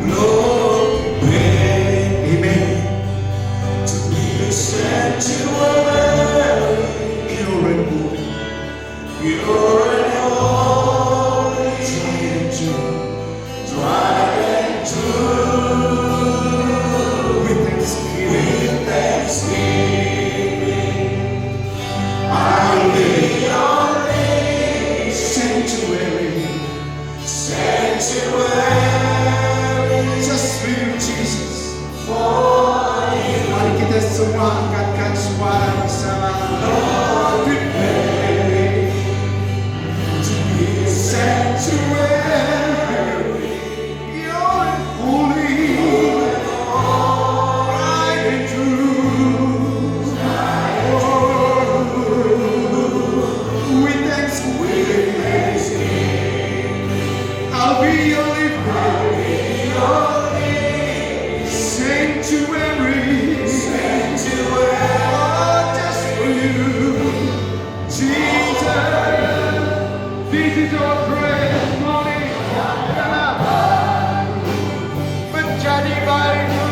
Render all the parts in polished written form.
glory. Amen. To be the sanctuary, pure and holy, pure and holy, tried and true, with thanksgiving, I'll be your sanctuary, sanctuary, just for you, Jesus. Mari kita semua angkatkan suara bersama. Lord, we pray to be a sanctuary, pure and holy, tried and true. With thanksgiving, I'll be your living sanctuary, oh, just for you, Jesus. This is your prayer this morning. Menjadi baikmu,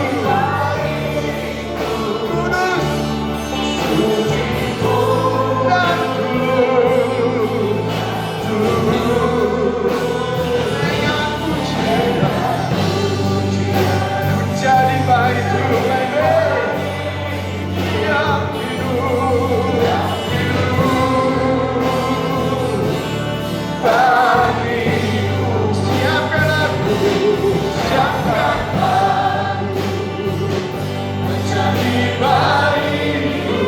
kudus dan dengan pujian. Menjadi baikmu, yang hidup bagimu. Siapkan aku, siapkan aku, menjadi baikmu,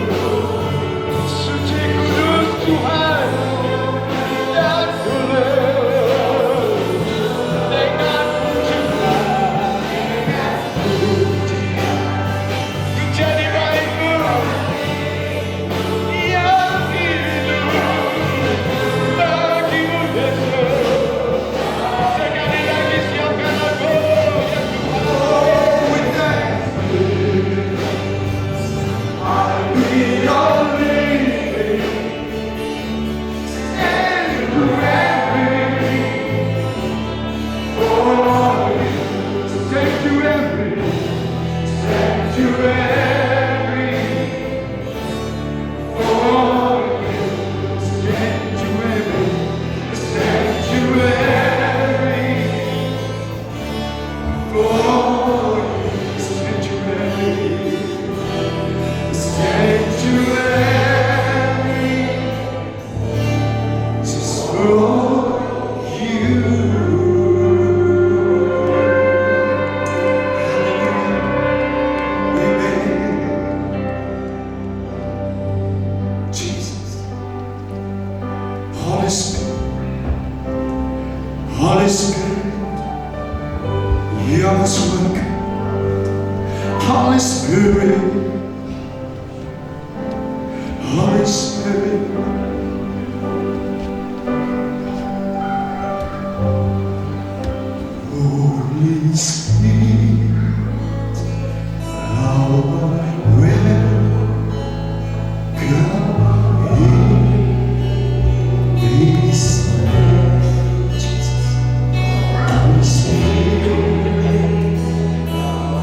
suci kudus Tuhan dan tulus dengan pujian. Menjadi baikmu, yang hidup bagimu Yesus. Sekali lagi siapkan aku, ya Tuhan. With thanksgiving, I'll be your living sanctuary, oh, sanctuary, sanctuary, oh, sanctuary, sanctuary, oh, sanctuary, sanctuary, just for you. Jesus, Holy Spirit, Holy Spirit, you are welcome. Holy Spirit, Holy Spirit, Holy Spirit, how welcome in this place. Jesus, Holy Spirit,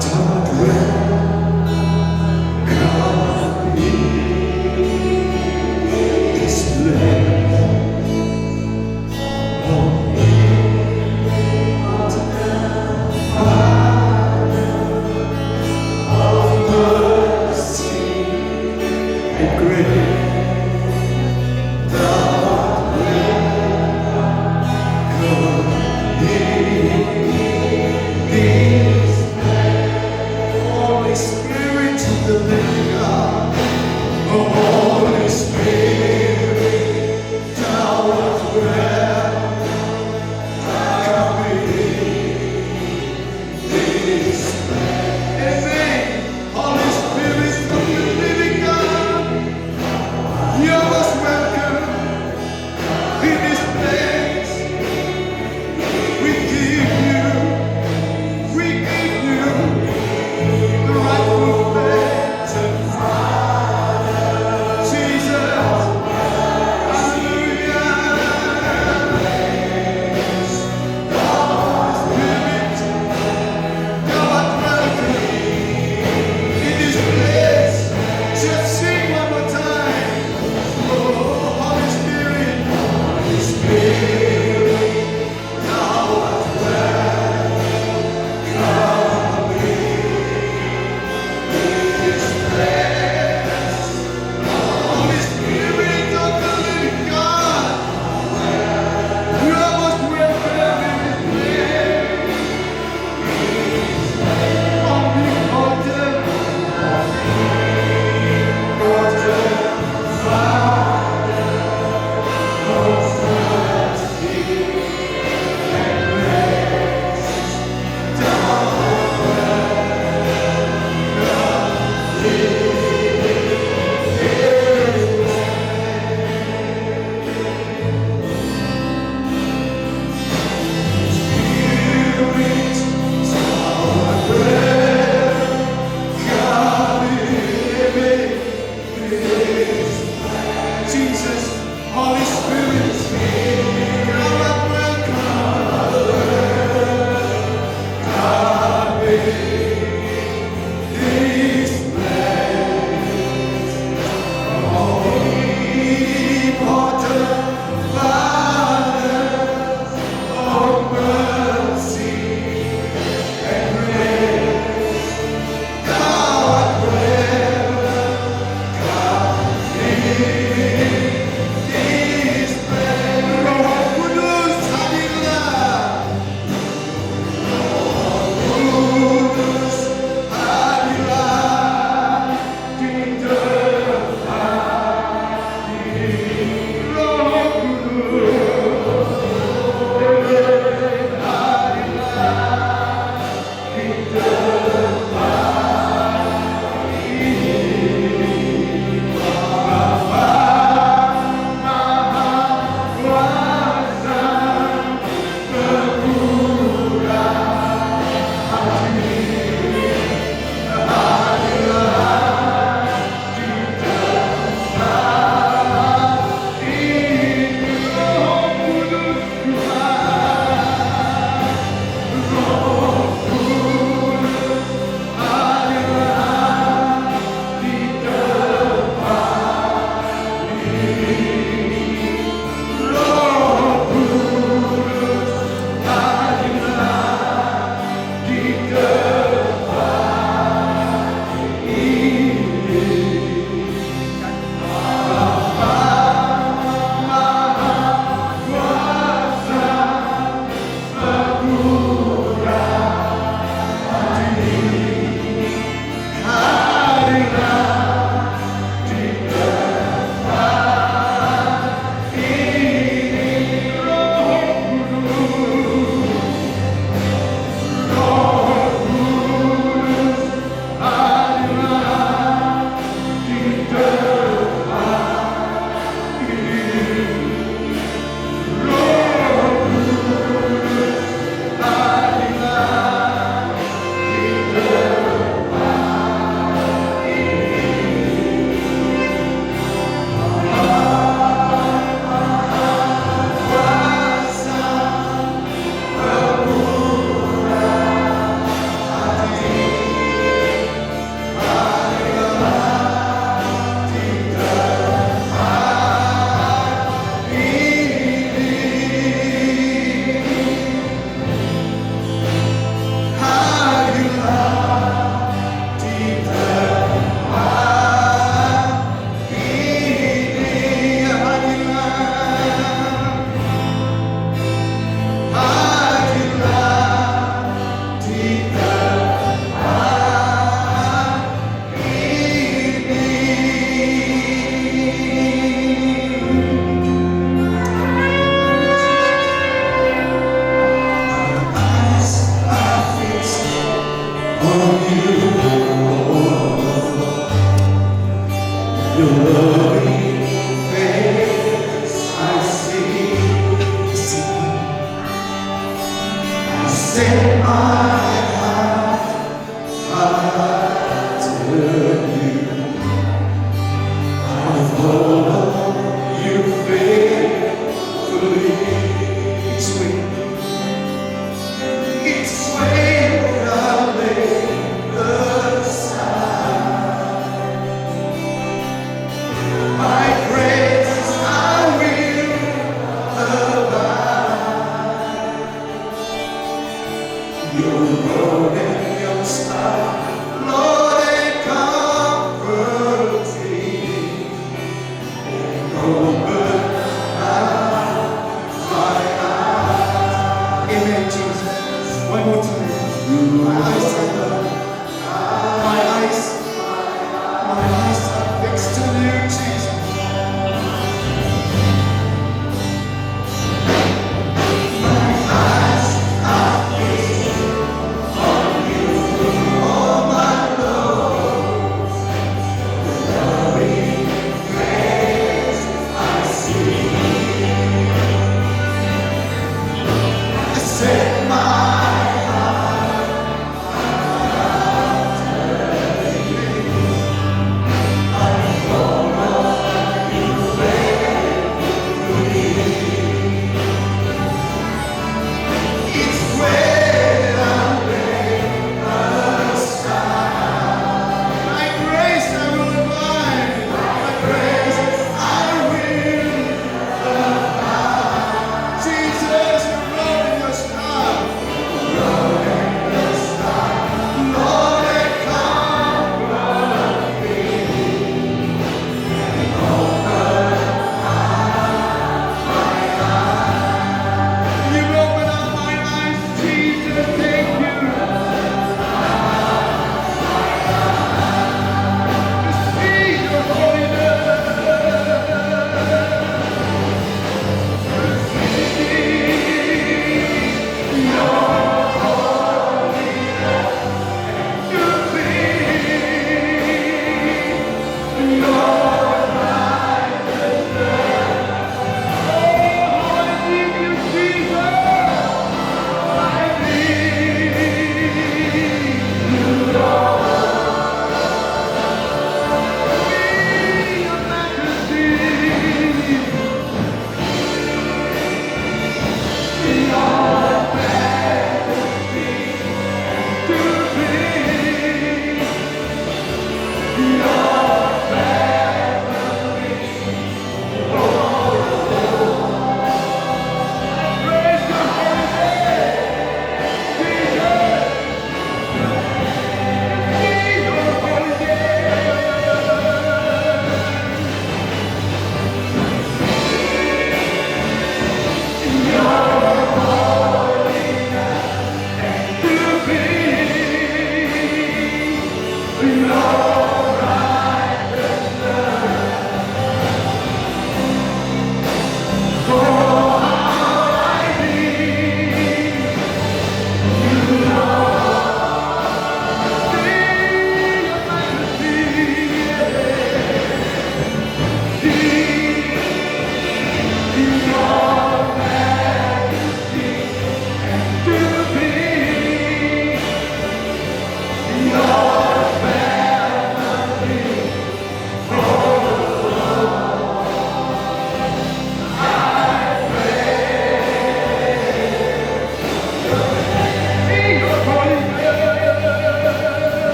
don't welcome in this place. Oh, Your word and your style, Lord, they comfort me. Open my eyes. Amen, Jesus. One more time. My eyes are open. My eyes are fixed on you, Jesus. Oh my Lord.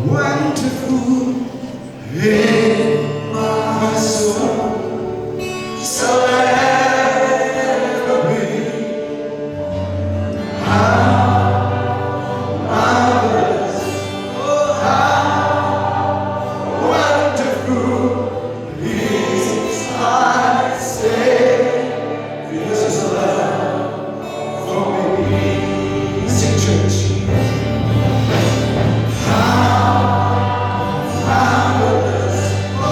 wonderful in my soul. So ever be. How marvelous, oh how wonderful is my Savior's love for me. Sing, church. How marvelous, oh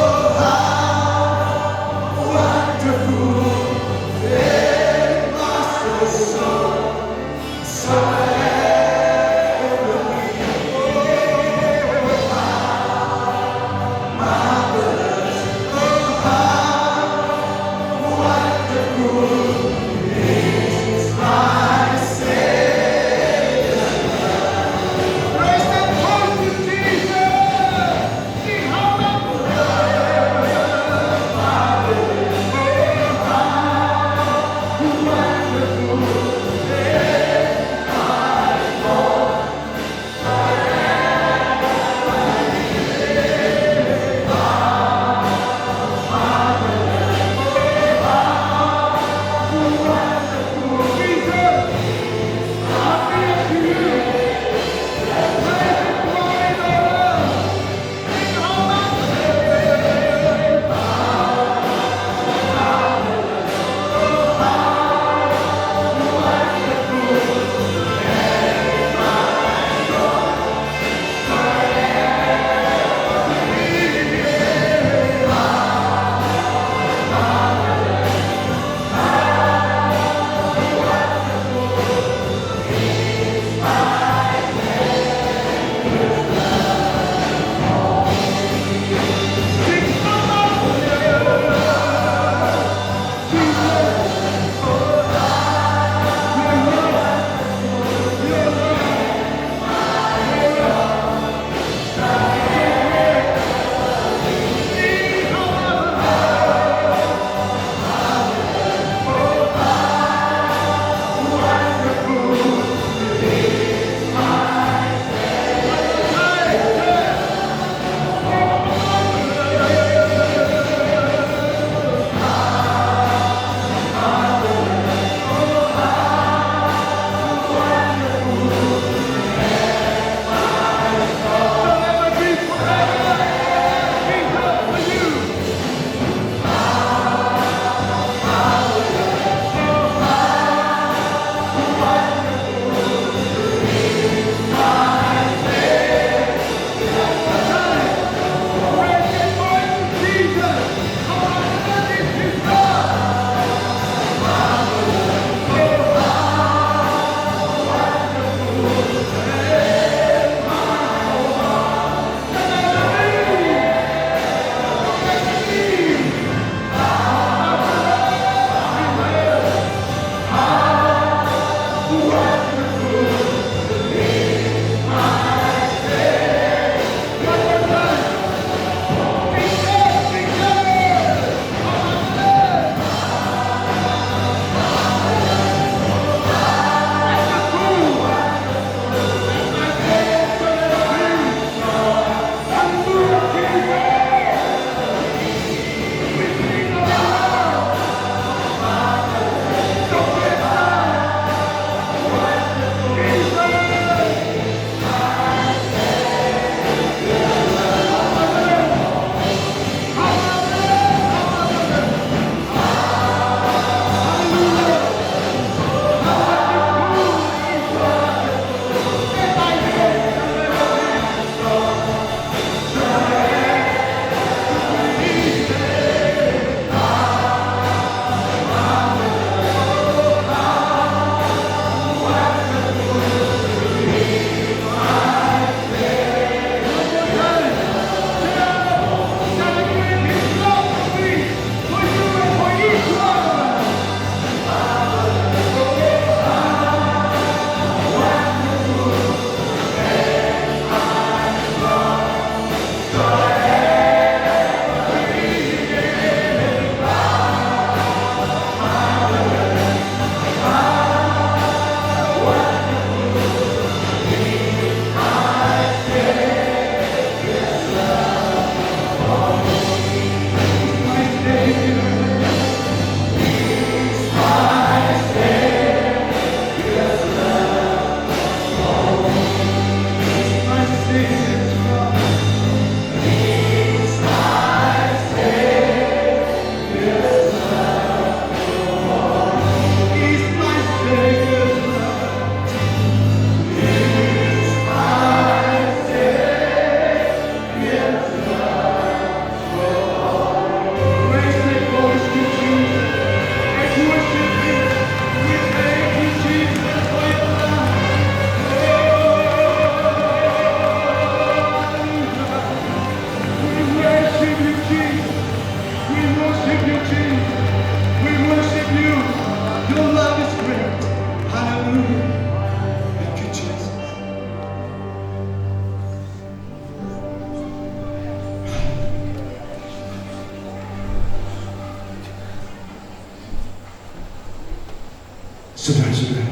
Saudara-saudara,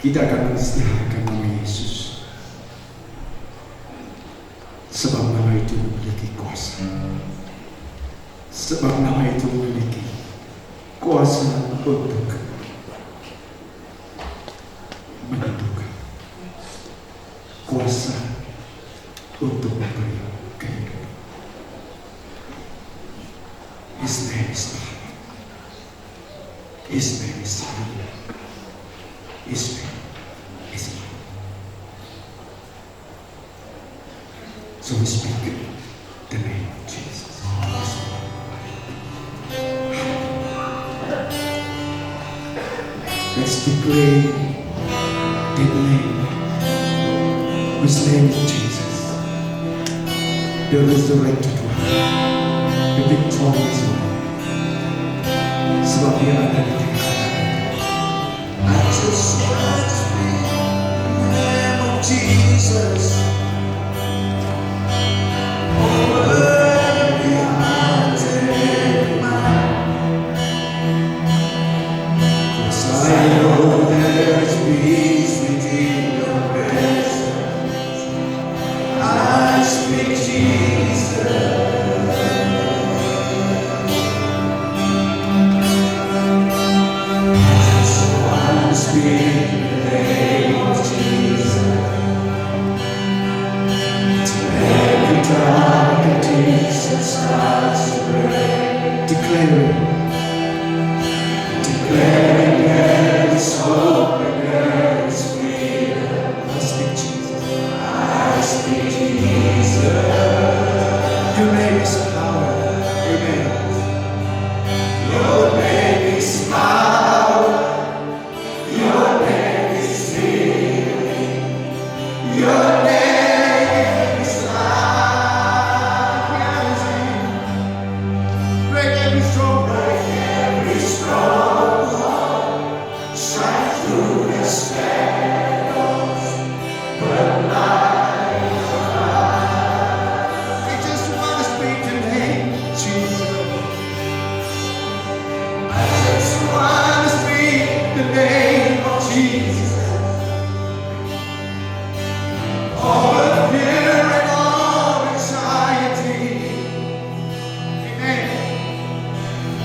kita akan mengisytiharkan nama Yesus, sebab nama itu memiliki kuasa. Sebab nama itu memiliki kuasa untuk menentukan, kuasa untuk memberi kehidupan. His name is power. His name is healing. His name is love. So we speak the name of Jesus. Let's declare that name, whose name is Jesus, the resurrected one, the victorious one. Sebab dia ada di tengah. I just want to speak the name of Jesus over every mountain. 'Cause I know there's peace within your presence. I speak Jesus. Speak the name of Jesus to every dark addiction starts to break. Declaring there is hope and there is freedom. I speak Jesus. I speak Jesus. Your name is power. Amen. Your name is power. Your name is healing. Your name is life. Break every stronghold. Shine through the shadows. But light we just want to speak the name Jesus. I just want to speak the name of Jesus. All of fear and all anxiety. Amen.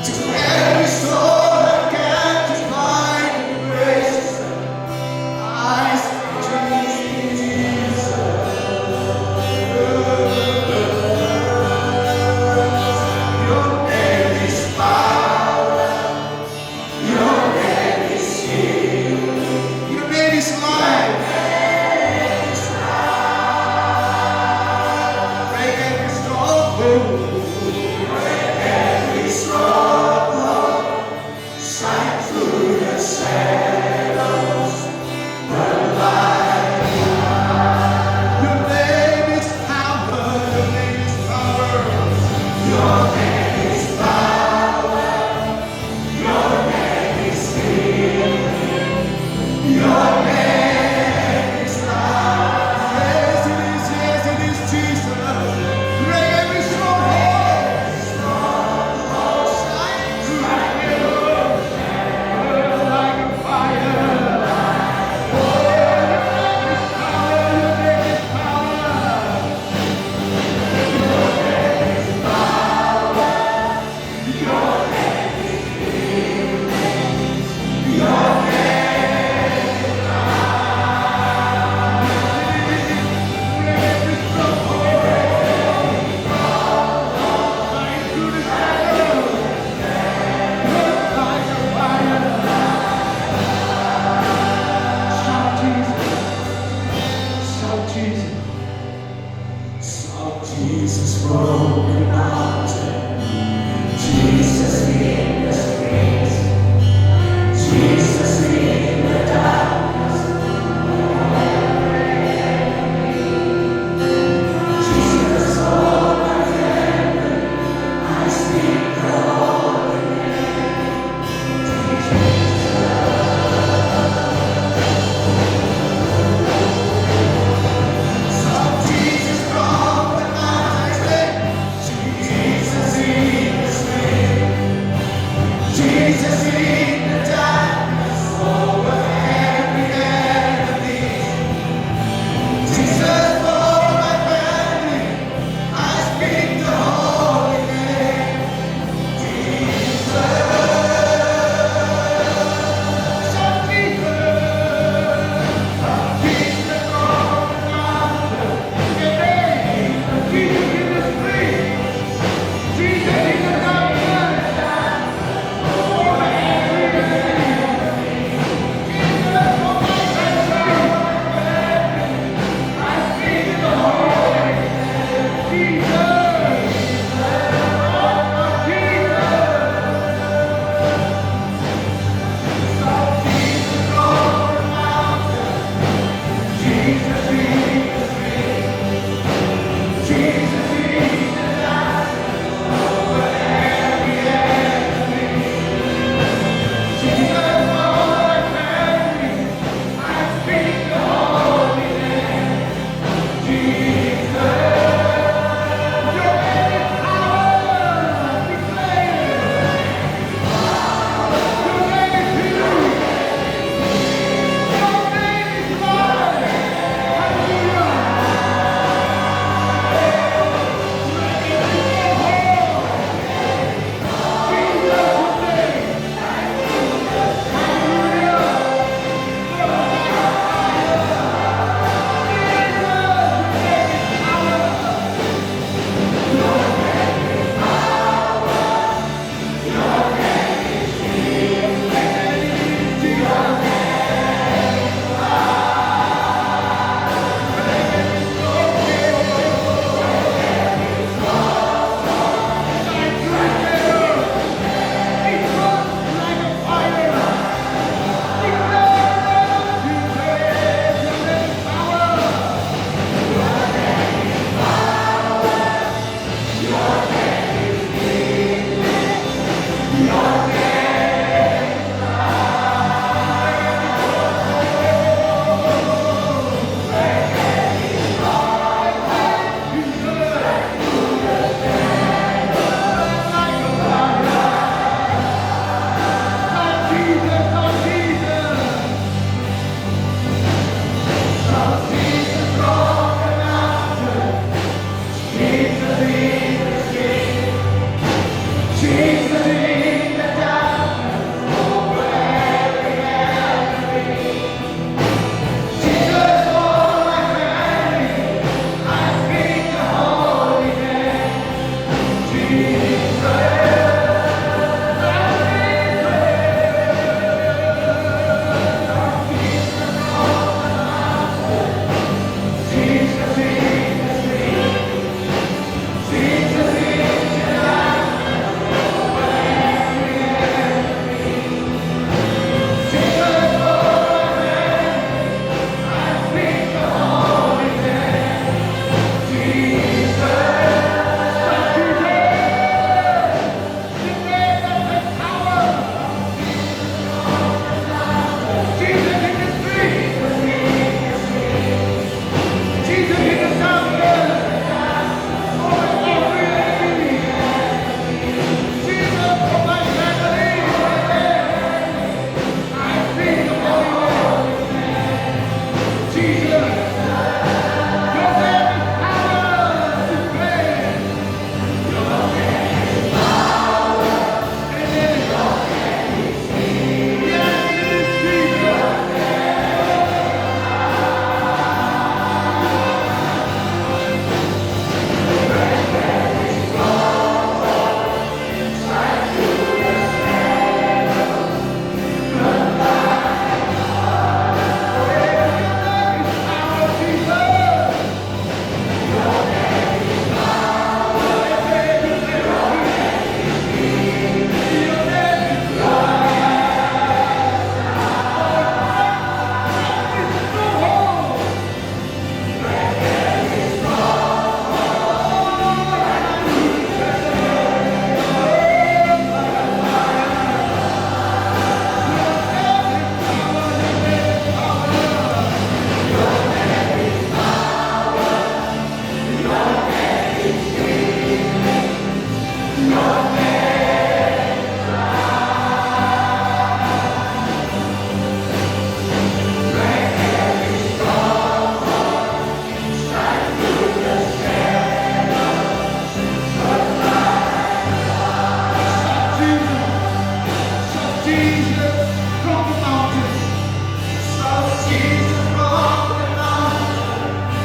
To every soul that can't find grace, I speak Jesus. Your name is power. Your name is healing. Your name is life. Break every stronghold. Break every stronghold. Shine through the shadows. The light. Your name is power. Your name is power. Your name is power. Your name is healing. Your name is life. Yes, it is Jesus. Break every stronghold. Shine through like a fire. Oh, your name is power. Your name is power. Your name is healing. Your name is life. Every stronghold. Shine through the shadows. Like a fire. Shout Jesus. Shout Jesus. Shout Jesus from the mountain. Jesus in the streets. Jesus in the darkness. Jesus all my family. I speak the holy name. Shout Jesus from the mountain.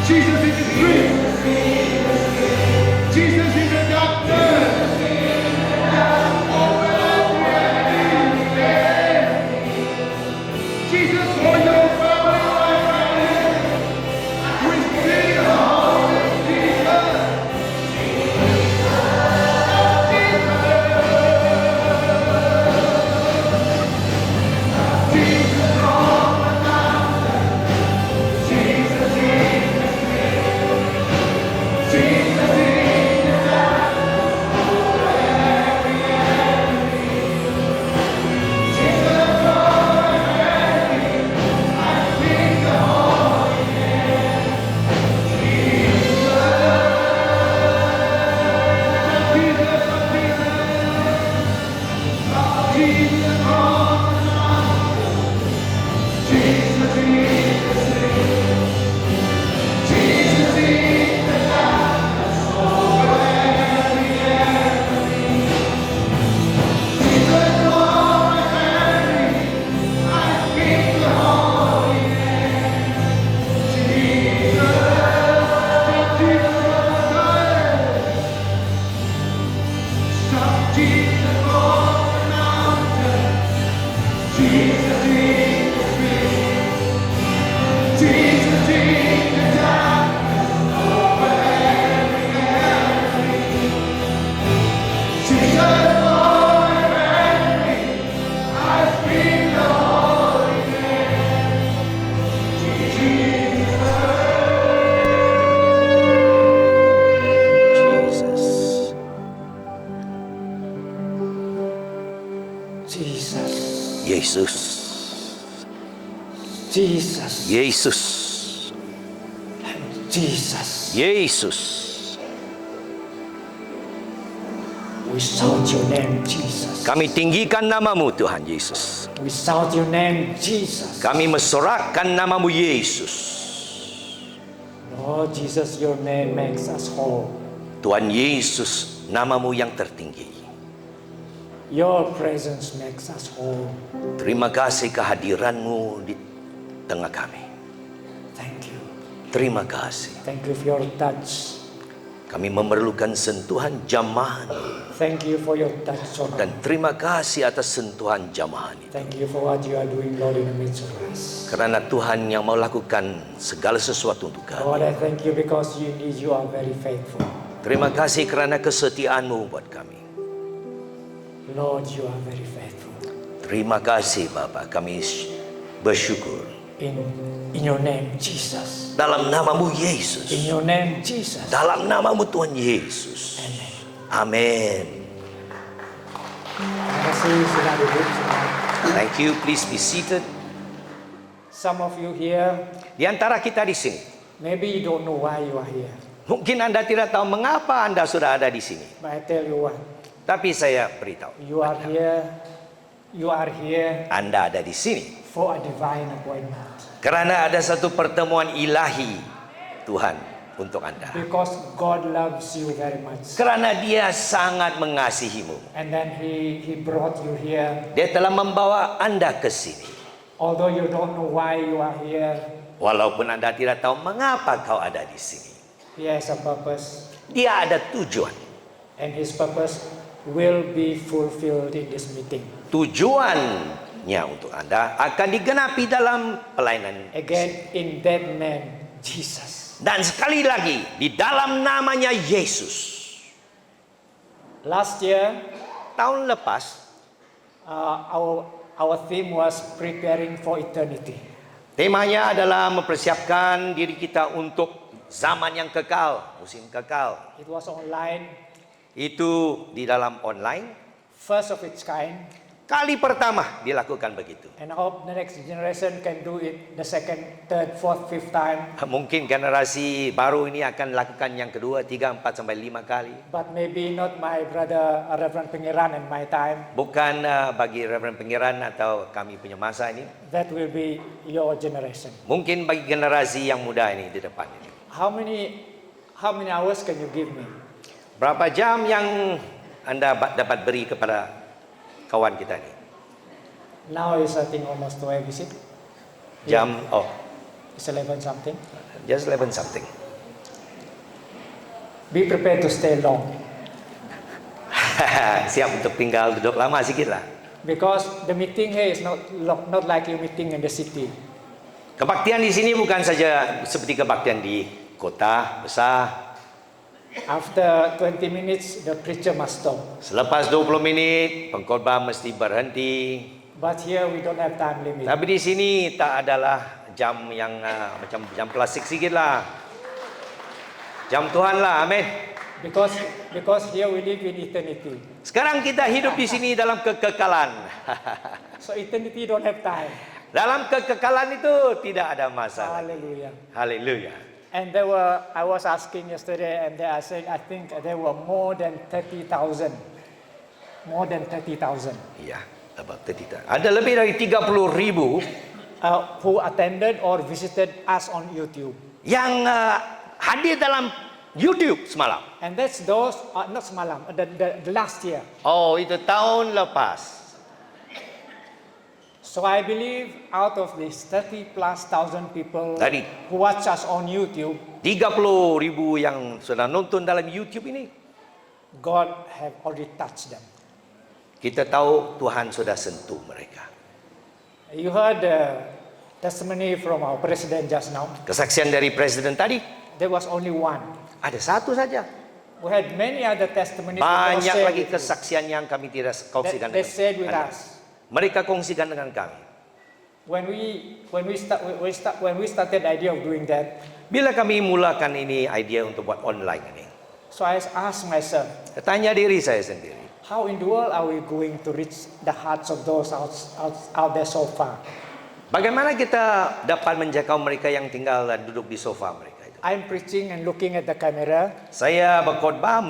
Jesus is the priest. Jesus is the doctor. Jesus for your family. We sing the Holy Jesus. Yesus. Jesus. Yesus. Jesus. Yesus. We shout your name, Jesus. Kami tinggikan namamu Tuhan Yesus. We shout your name, Jesus. Kami mensorakkan namamu Yesus. Lord Jesus, your name makes us whole. Tuhan Yesus, namamu yang tertinggi. Your presence makes us whole. Terima kasih kehadiranmu di tengah kami. Thank you. Terima kasih. Thank you for your touch. Kami memerlukan sentuhan jamahan. Thank you for your touch, Lord. Dan terima kasih atas sentuhan jamahan itu. Thank you for what you are doing, Lord, in the midst of us. Karena Tuhan yang mau lakukan segala sesuatu untuk kami. Lord, I thank you because you are very faithful. Terima kasih karena kesetiaanmu buat kami. Lord, you are very faithful. Terima kasih Bapa, kami bersyukur. In your name, Jesus. Dalam namamu Yesus. In your name, Jesus. Dalam namamu Tuhan Yesus. Amen. Amin. Terima kasih sudah duduk semua. Thank you. Please be seated. Some of you here, Di antara kita di sini, maybe you don't know why you are here. mungkin Anda tidak tahu mengapa Anda sudah ada di sini. But I tell you what, Tapi saya beritahu, you are here Anda ada di sini for a divine appointment. karena ada satu pertemuan ilahi Tuhan untuk Anda. Because God loves you very much. Karena Dia sangat mengasihimu. And then He brought you here. Dia telah membawa Anda ke sini. Although you don't know why you are here, Walaupun Anda tidak tahu mengapa kau ada di sini. He has a purpose. Dia ada tujuan. And His purpose will be fulfilled in this meeting. Tujuannya untuk Anda akan digenapi dalam pelayanan. Again, in that name, Jesus. Dan sekali lagi, di dalam namanya Yesus. Last year, Tahun lepas, our theme was preparing for eternity. temanya adalah mempersiapkan diri kita untuk zaman yang kekal, musim kekal. It was online, Itu di dalam online. first of its kind. Kali pertama dilakukan begitu. And I hope the next generation can do it the second, third, fourth, fifth time. Mungkin generasi baru ini akan lakukan yang kedua, 3, 4, sampai 5 kali. But maybe not my brother Reverend Pengiran and my time. Bukan bagi Reverend Pengiran atau kami punya masa ini. That will be your generation. Mungkin bagi generasi yang muda ini di depan ini. How many hours can you give me? Berapa jam yang Anda dapat beri kepada kawan kita ini? Now is I think almost 12, is it? Jam, It's 11 something. just 11 something. Be prepared to stay long. Siap untuk tinggal duduk lama sikit lah. Because the meeting here is not like you meeting in the city. Kebaktian di sini bukan saja seperti kebaktian di kota besar. After 20 minutes, the preacher must stop. Selepas 20 minit, pengkhotbah mesti berhenti. But here we don't have time limit. Tapi di sini tak adalah jam yang macam jam plastik sikit lah. Jam Tuhan lah, amin. Because here we live in eternity. Sekarang kita hidup di sini dalam kekekalan. So eternity don't have time. Dalam kekekalan itu tidak ada masa. Hallelujah. Haleluya. And I was asking yesterday, and I said, I think there were more than 30,000. More than 30,000. Iya, about 30. Ada lebih dari 30,000 who attended or visited us on YouTube. yang hadir dalam YouTube semalam. And that's those, not semalam, the last year. Oh, itu tahun lepas. So I believe out of these 30,000+ people Dari who watch us on YouTube, 30,000 yang sudah nonton dalam YouTube ini, God have already touched them. kita tahu Tuhan sudah sentuh mereka. You heard the testimony from our president just now. Kesaksian dari presiden tadi, There was only one. ada satu saja. We had many other testimonies. Banyak lagi kesaksian yang kami tidak kongsikan They dengan said with Anda. us. Mereka kongsikan dengan kami. When we started the idea of doing that, Bila kami mulakan ini idea untuk buat online ini, so I asked myself, tanya diri saya sendiri, how in the world are we going to reach the hearts of those out there so far? bagaimana kita dapat menjangkau mereka yang tinggal dan duduk di sofa mereka itu? I'm preaching and looking at the camera. Saya berkhotbah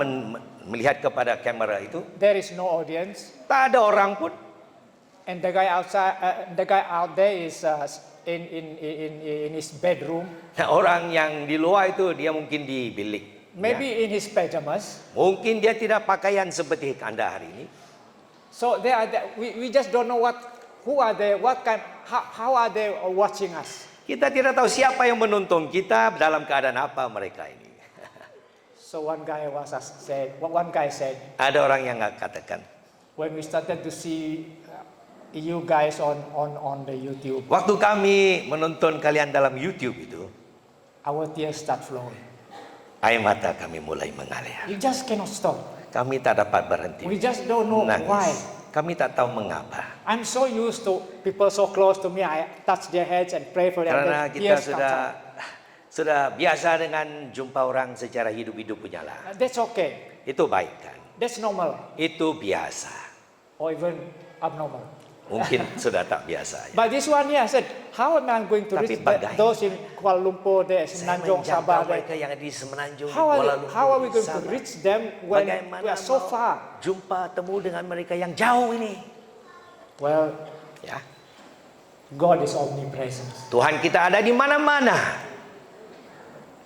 melihat kepada kamera itu, There is no audience, tak ada orang pun. and the guy out there is in his bedroom, Nah, orang yang di luar itu dia mungkin di bilik. maybe in his pajamas. Mungkin dia tidak pakaian seperti Anda hari ini. So we just don't know who are they, how are they watching us. Kita tidak tahu siapa yang menonton kita, dalam keadaan apa mereka ini. So one guy said, Ada orang yang katakan, when we started to see you guys on the YouTube, waktu kami menonton kalian dalam YouTube itu, our tears start flowing. air mata kami mulai mengalir. You just cannot stop. Kami tak dapat berhenti We just don't know menangis. why. Kami tak tahu mengapa. I'm so used to people so close to me. I touch their heads and pray for them. Karena The kita tears comes out. sudah biasa dengan jumpa orang secara hidup-hidup punya lah. That's okay. Itu baik kan? That's normal Itu biasa. or even abnormal. Mungkin sudah tak biasa. But this one here, I said, how am I going to Tapi reach bagaimana? those in Kuala Lumpur, there, Semenanjung, Sabah? There? mereka yang ada di Semenanjung, di How Kuala Lumpur, are we going to Sabah. reach them when we are so mau far? jumpa temu dengan mereka yang jauh ini? Well, Ya, God is omnipresent. Tuhan kita ada di mana-mana.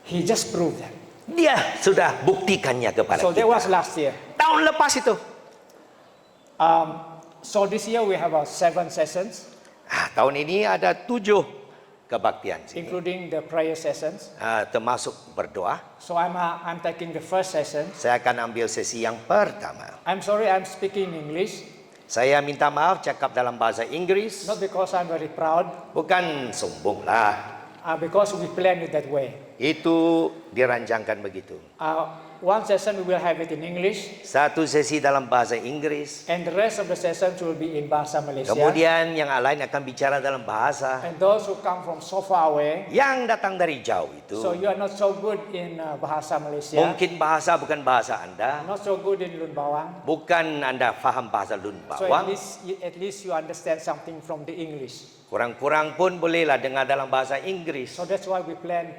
He just proved that. Dia sudah buktikannya kepada So that kita. was last year. Tahun lepas itu. So this year we have 7 sessions, Tahun ini ada 7 kebaktian sini. including the prayer sessions. Termasuk berdoa. So I'm taking the first session. Saya akan ambil sesi yang pertama. I'm sorry I'm speaking English, Saya minta maaf cakap dalam bahasa Inggris. not because I'm very proud, Bukan sombong lah. because we planned it that way. Itu dirancangkan begitu. One session we will have it in English, Satu sesi dalam bahasa Inggris. and the rest of the sessions will be in Bahasa Malaysia. Kemudian yang lain akan bicara dalam bahasa And those who come from so far away, yang datang dari jauh itu. so you are not so good in Bahasa Malaysia, Mungkin bahasa bukan bahasa Anda. not so good in Lun Bawang. Bukan Anda faham bahasa Lun So Bawang. at least you understand something from the English. Kurang-kurang pun bolehlah dengar dalam bahasa Inggris. So that's why we plan.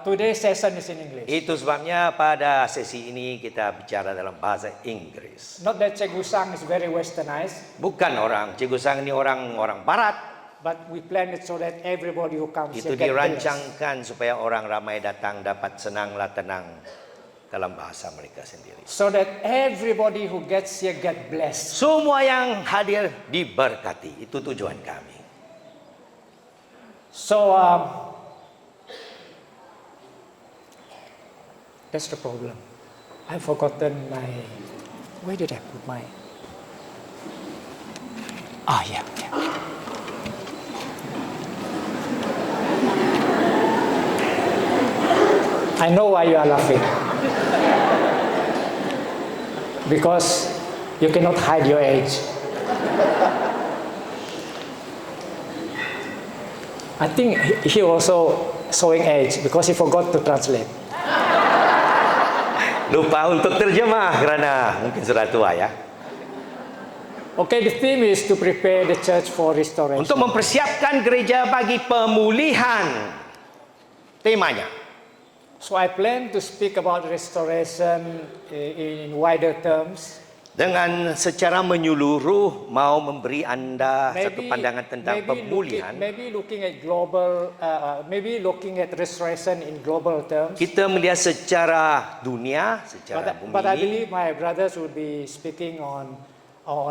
Today's session is in English. Itu sebabnya pada sesi ini kita bicara dalam bahasa Inggris. Not that Cikgu Sang is very westernized, Bukan orang Cikgu Sang ini orang barat. but we plan it so that everybody who comes Itu here get blessed. dirancangkan supaya orang ramai datang dapat senanglah tenang dalam bahasa mereka sendiri. So that everybody who gets here get blessed. Semua yang hadir diberkati. Itu tujuan kami. So That's the problem. I've forgotten my. Where did I put my? Ah, yeah. I know why you are laughing. Because you cannot hide your age. I think he also showing age because he forgot to translate. Lupa untuk terjemah kerana mungkin sudah tua ya. Okay, the theme is to prepare the church for restoration. Untuk mempersiapkan gereja bagi pemulihan. Temanya. So I plan to speak about restoration in wider terms. Dengan secara menyeluruh mau memberi anda satu pandangan tentang pemulihan. Maybe looking at global, maybe looking at restoration in global terms. Kita melihat secara dunia, secara bumi But I ini. believe my brothers will be speaking on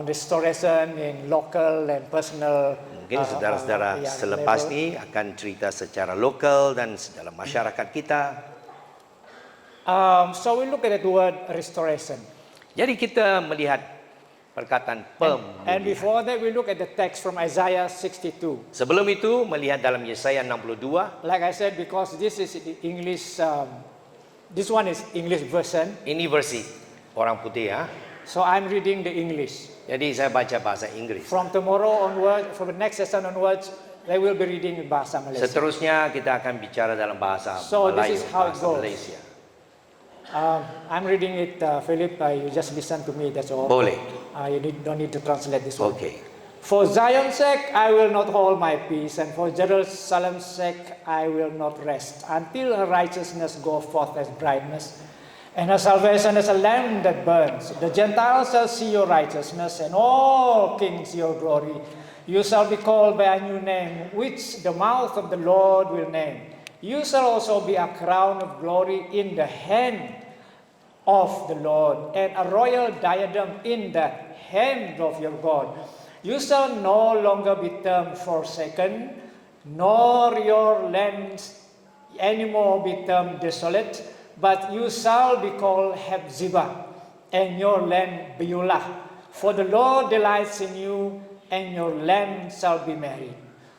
restoration in local and personal. Mungkin saudara-saudara selepas ini akan cerita secara lokal dan dalam masyarakat kita. So we look at the word restoration. Jadi kita melihat perkataan pemulihan. And before that we look at the text from Isaiah 62. Sebelum itu melihat dalam Yesaya 62. Like I said, because this is the English, this one is English version. Ini versi orang putih ya. So I'm reading the English. Jadi saya baca bahasa Inggris. From tomorrow onward, from the next session onwards, they will be reading in bahasa Malaysia. Seterusnya kita akan bicara dalam bahasa So Melayu, this is how it bahasa goes. Malaysia. I'm reading it, Philip. You just listen to me. That's all. Boleh. You don't need to translate this one. Okay. For Zion's sake, I will not hold my peace, and for Jerusalem's sake, I will not rest until her righteousness go forth as brightness, and her salvation as a lamp that burns. The Gentiles shall see your righteousness, and all kings your glory. You shall be called by a new name, which the mouth of the Lord will name. You shall also be a crown of glory in the hand of the Lord, and a royal diadem in the hand of your God. You shall no longer be termed forsaken, nor your lands anymore be termed desolate, but you shall be called Hephzibah, and your land Beulah. For the Lord delights in you, and your land shall be married.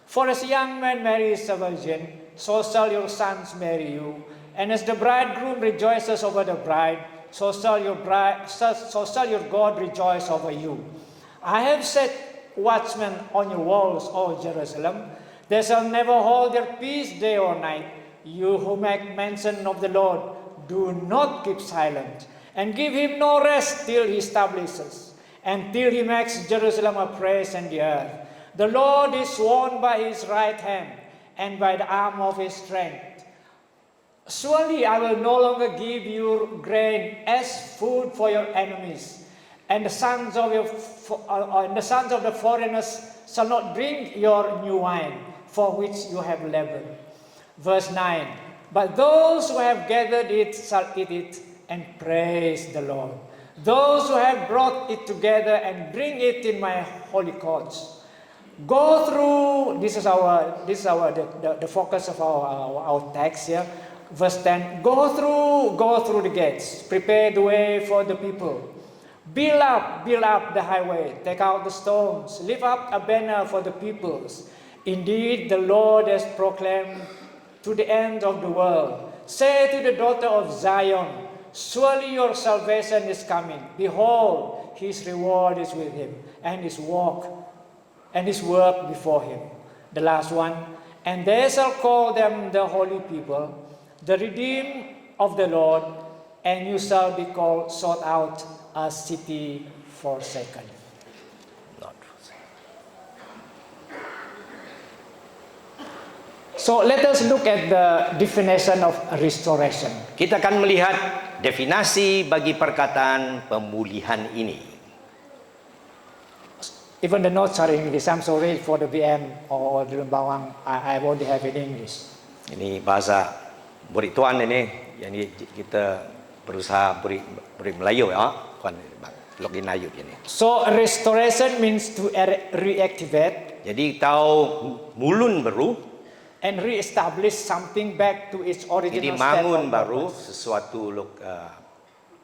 For as a young man marries a virgin, so shall your sons marry you. And as the bridegroom rejoices over the bride, so shall your God rejoice over you. I have set watchmen on your walls, O Jerusalem. They shall never hold their peace day or night. You who make mention of the Lord, do not keep silent, and give him no rest till he establishes, and till he makes Jerusalem a praise in the earth. The Lord is sworn by his right hand, and by the arm of his strength. Surely I will no longer give you grain as food for your enemies, and the sons of the foreigners shall not drink your new wine, for which you have labored. Verse 9. But those who have gathered it shall eat it and praise the Lord. Those who have brought it together and bring it in my holy courts. Go through. This is the focus of our text here. Verse 10. Go through the gates. Prepare the way for the people. Build up the highway. Take out the stones. Lift up a banner for the peoples. Indeed, the Lord has proclaimed to the end of the world. Say to the daughter of Zion, surely your salvation is coming. Behold, his reward is with him, and his work before him. The last one. And they shall call them the holy people, the redeemed of the Lord, and you shall be called, sought out, a city forsaken. Not forsaken. So let us look at the definition of restoration. Kita akan melihat definisi bagi perkataan pemulihan ini. Even the notes are in English. I'm sorry for the VM or the Bawang. I won't have it in English. Ini bahasa murid tuan ini, yang kita berusaha beri Melayu ya, tuan login Melayu ini. So restoration means to reactivate. Jadi tahu mulun baru. and re-establish something back to its Jadi original state bangun of baru purpose. sesuatu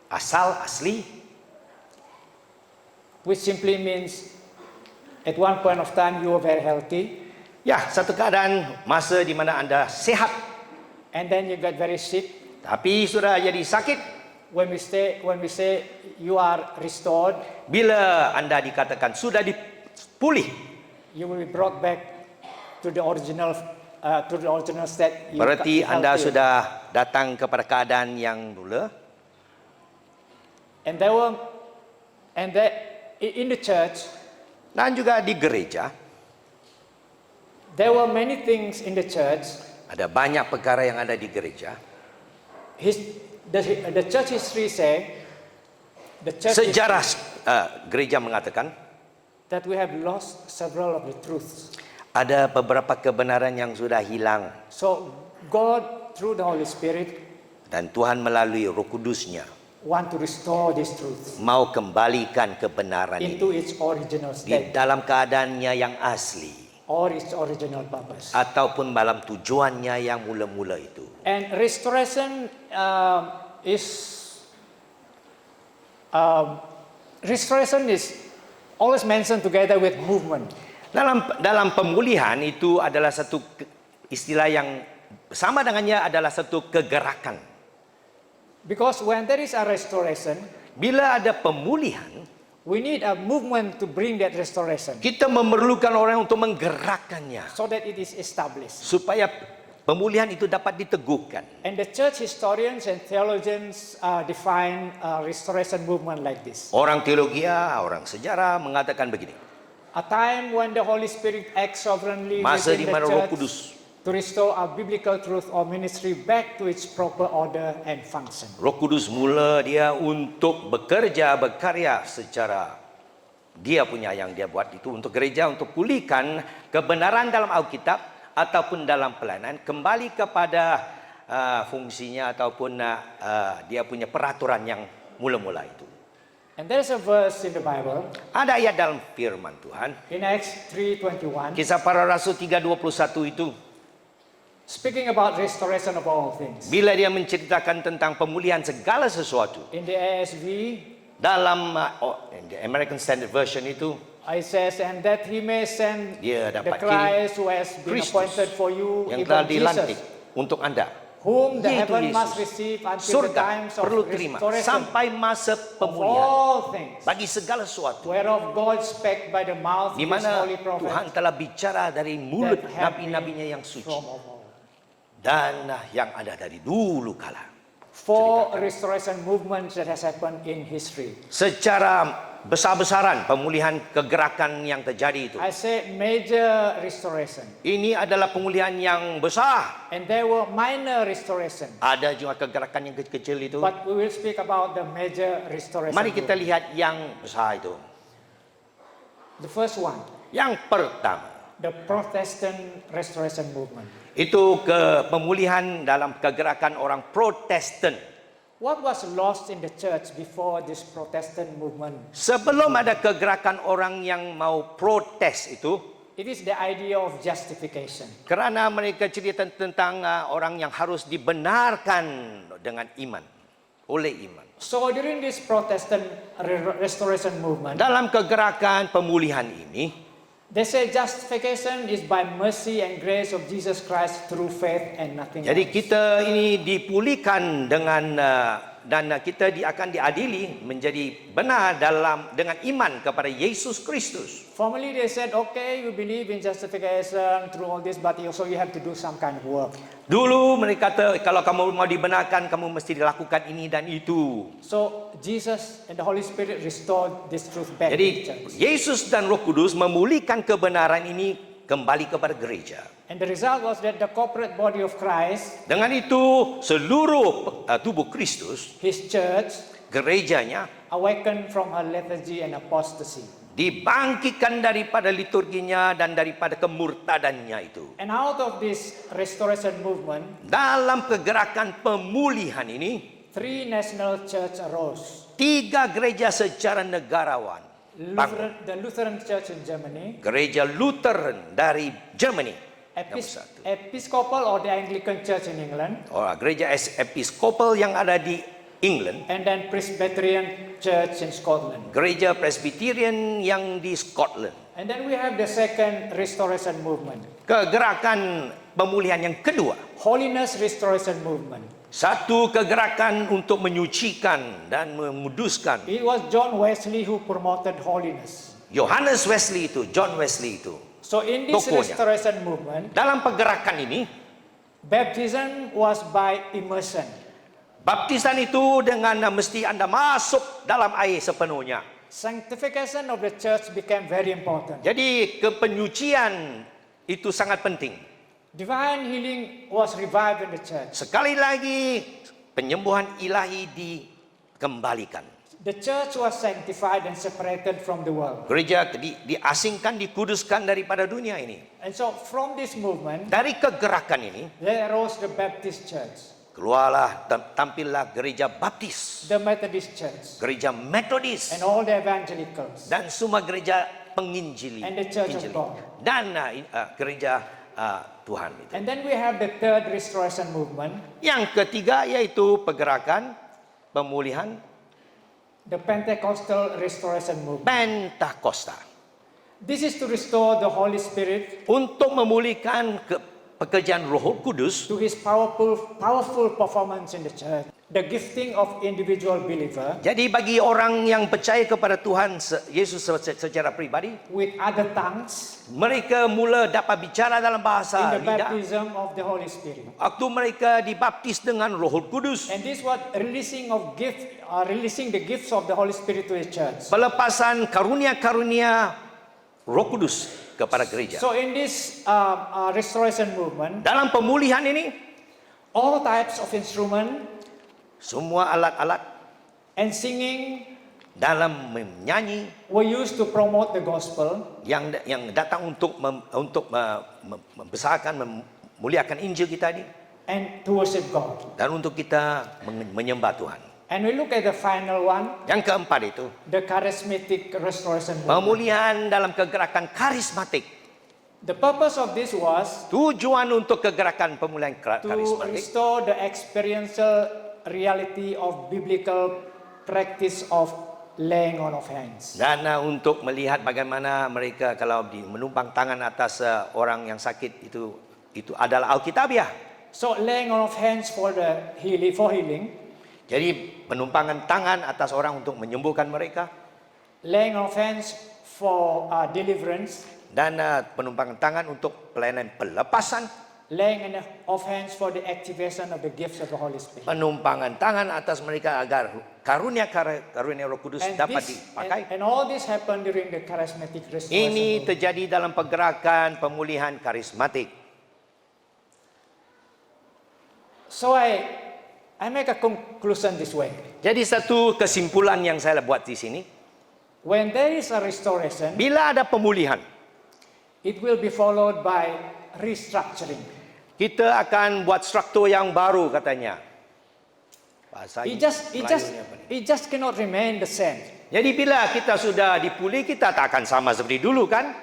asli. Which simply means at one point of time you were very healthy, Ya, satu keadaan masa di mana anda sehat, and then you got very sick. tapi sudah jadi sakit. When we say you are restored, Bila anda dikatakan sudah dipulih, you will be brought back to the original state. berarti anda healthy. sudah datang kepada keadaan yang mula. And in the church, Dan juga di gereja, there were many things in the church. ada banyak perkara yang ada di gereja. The church history say, Sejarah gereja mengatakan that we have lost several of the truths. ada beberapa kebenaran yang sudah hilang, So God, through the Holy Spirit, dan Tuhan melalui Roh Kudus-Nya want to restore these truths mau kembalikan kebenaran into ini its original di state dalam keadaannya yang asli or its original purpose. ataupun dalam tujuannya yang mula-mula itu. And restoration is always mentioned together with movement. Dalam pemulihan itu adalah satu istilah yang sama dengannya adalah satu kegerakan. Because when there is a restoration, Bila ada pemulihan, we need a movement to bring that restoration kita memerlukan orang untuk menggerakkannya so that it is established. supaya pemulihan itu dapat diteguhkan. And the church historians and theologians define restoration movement like this. Orang teologi, orang sejarah mengatakan begini. A time when the Holy Spirit acts sovereignly Masa within di the mana Roh church Kudus to restore a biblical truth or ministry back to its proper order and function. Roh Kudus mula dia untuk berkarya secara dia punya yang dia buat itu untuk gereja, untuk pulihkan kebenaran dalam Alkitab ataupun dalam pelayanan kembali kepada fungsinya ataupun dia punya peraturan yang mula-mula itu. And there is a verse in the Bible Ada ayat dalam firman Tuhan, in Acts 3:21 Kisah Para Rasul 3:21 itu, speaking about restoration of all things. bila dia menceritakan tentang pemulihan segala sesuatu. In the ASV, Dalam the American Standard Version itu, it says, and that he may send Dia the dapat Christ who has been Kristus appointed for you, yang even telah dilantik Jesus, untuk anda. whom the Yaitu heaven Yesus. must receive until the Surga times of perlu terima restoration sampai masa of pemulihan all things, bagi segala sesuatu whereof God spake by the mouth of di his mana holy prophet Tuhan telah bicara dari mulut that have been nabi-nabinya yang from suci of old. dan yang ada dari dulu kala. Four restoration movements that has happened in history. Secara besar-besaran pemulihan kegerakan yang terjadi itu. I say major restoration. Ini adalah pemulihan yang besar. And there were minor restoration. Ada juga kegerakan yang kecil-kecil itu. But we will speak about the major restoration. Mari kita movement. lihat yang besar itu. The first one, Yang pertama, the Protestant restoration movement. itu pemulihan dalam kegerakan orang Protestan. What was lost in the church before this Protestant movement? Sebelum ada kegerakan orang yang mau protes itu, It is the idea of justification. kerana mereka cerita tentang orang yang harus dibenarkan dengan iman, oleh iman. So during this Protestant restoration movement, Dalam kegerakan pemulihan ini, they say justification is by mercy and grace of Jesus Christ through faith and nothing jadi else. kita ini dipulihkan dengan dan kita akan diadili menjadi benar dengan iman kepada Yesus Kristus. Formerly they said, okay, you believe in justification through all this, but also you have to do some kind of work. Dulu mereka kata kalau kamu mau dibenarkan kamu mesti dilakukan ini dan itu. So Jesus and the Holy Spirit restored this truth back to the Jadi church. Yesus dan Roh Kudus memulihkan kebenaran ini kembali kepada gereja. And the result was that the corporate body of Christ, Dengan itu seluruh tubuh Kristus, his church, gerejanya awakened from her lethargy and apostasy. dibangkitkan daripada liturginya dan daripada kemurtadannya itu. And out of this restoration movement, Dalam kegerakan pemulihan ini, three national church arose. 3 gereja secara negarawan bangun. The Lutheran Church in Germany, Gereja Lutheran dari Germany, Episcopal or the Anglican Church in England, Gereja Episkopal yang ada di England, and then Presbyterian Church in Scotland. Gereja Presbyterian yang di Scotland. And then we have the second restoration movement, Kegerakan pemulihan yang kedua, Holiness Restoration Movement. satu kegerakan untuk menyucikan dan menguduskan. It was John Wesley who promoted holiness. Yohanes Wesley itu, John Wesley itu. So in this Tokohnya. restoration movement, Dalam pergerakan ini, baptism was by immersion. baptisan itu dengan mesti Anda masuk dalam air sepenuhnya. Sanctification of the church became very important. Jadi kepenyucian itu sangat penting. Divine healing was revived in the church. Sekali lagi penyembuhan ilahi dikembalikan. The church was sanctified and separated from the world. Gereja diasingkan, dikuduskan daripada dunia ini. And so from this movement, Dari kegerakan ini there arose the Baptist church, keluarlah, tampillah gereja Baptis, the Methodist church, gereja Metodis, and all the evangelicals, dan semua gereja penginjili, and the Church of God. dan gereja Tuhan itu. And then we have the third restoration movement, Yang ketiga yaitu pergerakan pemulihan the Pentecostal restoration movement. Pentakosta, This is to restore the Holy Spirit untuk memulihkan pekerjaan Roh Kudus to his powerful performance in the church. The gifting of individual believer Jadi bagi orang yang percaya kepada Tuhan Yesus secara pribadi, with other tongues mereka mula dapat bicara dalam in bahasa the lidah. baptism of the Holy Spirit. Waktu mereka dibaptis dengan Roh Kudus, And this was releasing the gifts of the Holy Spirit to the church. pelepasan karunia-karunia Roh Kudus kepada gereja. So in this restoration movement, Dalam pemulihan ini, all types of instrument semua alat-alat and singing dalam menyanyi were used to promote the gospel yang datang untuk membesarkan, memuliakan Injil kita ini, and to worship God. dan untuk kita menyembah Tuhan. And we look at the final one, Yang keempat itu, the charismatic restoration movement. pemulihan dalam kegerakan karismatik. The purpose of this was Tujuan untuk kegerakan pemulihan to karismatik restore the experiential reality of biblical practice of laying on of hands. dan untuk melihat bagaimana mereka kalau menumpang tangan atas orang yang sakit itu adalah alkitabiah. So laying on of hands for healing, Jadi penumpangan tangan atas orang untuk menyembuhkan mereka, laying on of hands for deliverance, dan penumpangan tangan untuk pelayanan pelepasan, laying on of hands for the activation of the gifts of the Holy Spirit. penumpangan tangan atas mereka agar karunia Roh Kudus dapat dipakai. And all this happened during the charismatic restoration Ini movement. terjadi dalam pergerakan pemulihan karismatik. So I make a conclusion this way. Jadi satu kesimpulan yang saya buat di sini, When there is a restoration, bila ada pemulihan, it will be followed by restructuring. kita akan buat struktur yang baru katanya. Bahasa It Melayunya apa ni? just cannot remain the same. Jadi bila kita sudah dipulih, kita tak akan sama seperti dulu kan?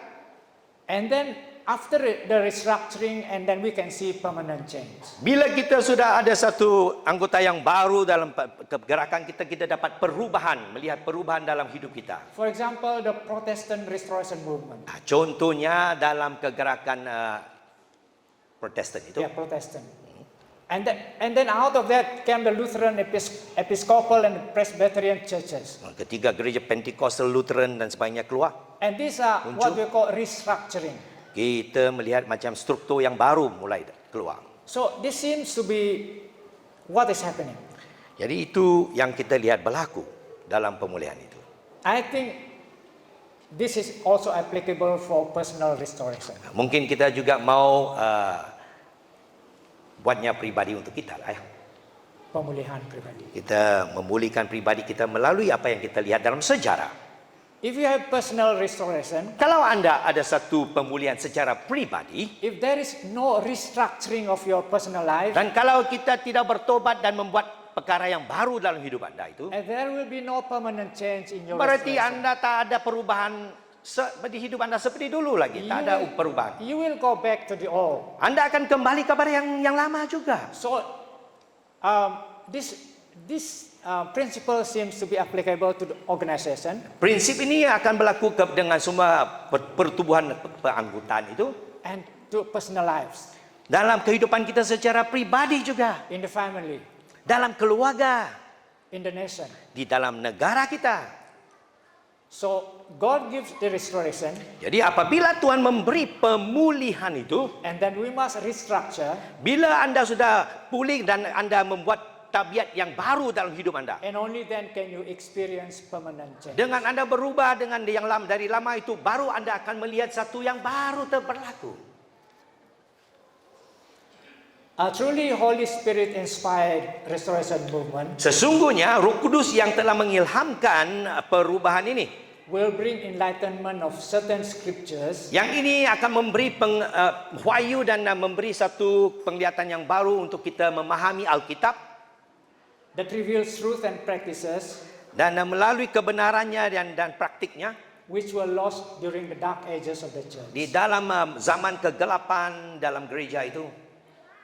And then after the restructuring, and then we can see permanent change. Bila kita sudah ada satu anggota yang baru dalam kegerakan kita dapat perubahan, melihat perubahan dalam hidup kita. For example, the Protestant Restoration Movement. Contohnya dalam kegerakan Protestan itu. Yeah, Protestant. And then out of that came the Lutheran, Episcopal, and Presbyterian churches. Ketiga gereja Pentecostal, Lutheran dan sebagainya keluar. And these are what we call restructuring. Kita melihat macam struktur yang baru mulai keluar. So this seems to be what is happening. Jadi itu yang kita lihat berlaku dalam pemulihan itu. I think this is also applicable for personal restoration. Mungkin kita juga mau buatnya pribadi untuk kita lah ya. Pemulihan pribadi. Kita memulihkan pribadi kita melalui apa yang kita lihat dalam sejarah. If you have personal restoration, Kalau Anda ada satu pemulihan secara pribadi, if there is no restructuring of your personal life, dan kalau kita tidak bertobat dan membuat perkara yang baru dalam hidup Anda itu, and there will be no permanent change in your berarti restoration. Anda tak ada perubahan seperti hidup Anda seperti dulu lagi, tak ada perubahan. You will go back to the old. Anda akan kembali kepada yang lama juga. So, this principle seems to be applicable to the organization Prinsip ini akan berlaku dengan semua pertubuhan keanggotaan itu, and to personal lives, dalam kehidupan kita secara pribadi juga, in the family, dalam keluarga, in the nation. di dalam negara kita. So, God gives the restoration, Jadi apabila Tuhan memberi pemulihan itu, and then we must restructure, bila Anda sudah pulih dan Anda membuat tabiat yang baru dalam hidup Anda, and only then can you experience permanent change. dengan Anda berubah dengan yang lama, dari lama itu, baru Anda akan melihat satu yang baru berlaku. A truly Holy Spirit inspired restoration movement Sesungguhnya Roh Kudus yang telah mengilhamkan perubahan ini, will bring enlightenment of certain scriptures yang ini akan memberi wahyu dan memberi satu penglihatan yang baru untuk kita memahami Alkitab, that reveals truth and practices dan melalui kebenarannya dan praktiknya which were lost during the dark ages of the church. di dalam zaman kegelapan dalam gereja itu.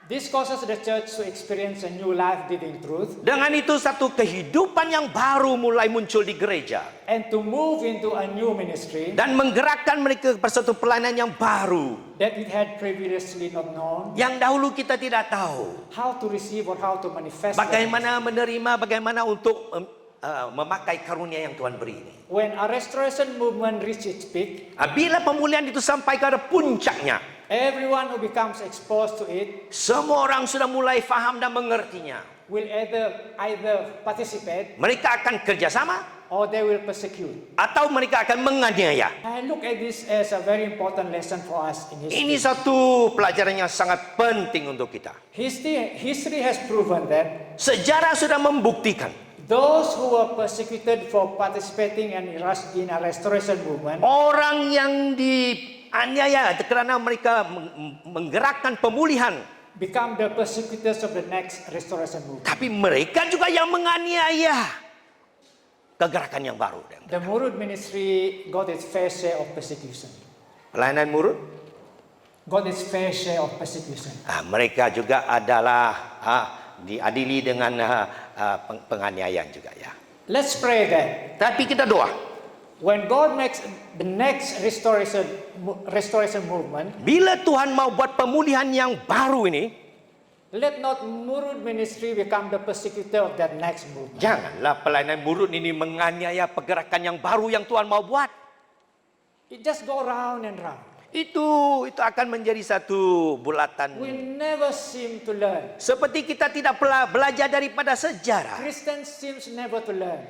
This causes the church to experience a new life living truth Dengan itu satu kehidupan yang baru mulai muncul di gereja and to move into a new ministry dan menggerakkan mereka kepada satu pelayanan yang baru that it had previously not known yang dahulu kita tidak tahu how to receive or how to manifest them. bagaimana menerima, bagaimana untuk memakai karunia yang Tuhan beri ini. When a restoration movement reaches its peak, Bila pemulihan itu sampai ke puncaknya, everyone who becomes exposed to it semua orang sudah mulai faham dan mengertinya. will either participate Mereka akan kerjasama or they will persecute. atau mereka akan menganiaya. I look at this as a very important lesson for us in history. Ini satu pelajaran yang sangat penting untuk kita. History has proven that Sejarah sudah membuktikan those who were persecuted for participating in a restoration movement orang yang dianiaya kerana mereka menggerakkan pemulihan, become the persecutors of the next restoration movement. tapi mereka juga yang menganiaya kegerakan yang baru. The Murud ministry got its fair share of persecution. Pelayanan Murud, Got its fair share of persecution. mereka juga adalah diadili dengan penganiayaan juga ya. Let's pray that Tapi kita doa, when God makes the next restoration movement, bila Tuhan mau buat pemulihan yang baru ini, let not Murud ministry become the persecutor of that next movement. janganlah pelayanan Murud ini menganiaya pergerakan yang baru yang Tuhan mau buat. It just go round and round. Itu akan menjadi satu bulatan. We never seem to learn. Seperti kita tidak belajar daripada sejarah. Christians seems never to learn.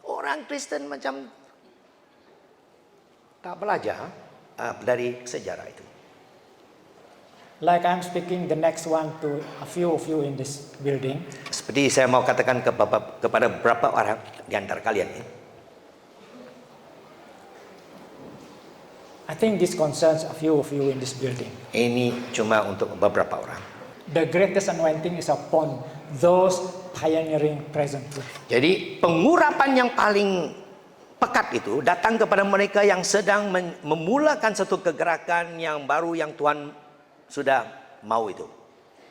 Orang Kristen macam tak belajar dari sejarah itu. Like I'm speaking the next one to a few of you in this building. Seperti saya mau katakan kepada beberapa orang di antara kalian ini. I think this concerns a few of you in this building. Ini cuma untuk beberapa orang. The greatest anointing is upon those pioneering present truth. Jadi pengurapan yang paling pekat itu datang kepada mereka yang sedang memulakan satu kegerakan yang baru yang Tuhan sudah mau itu.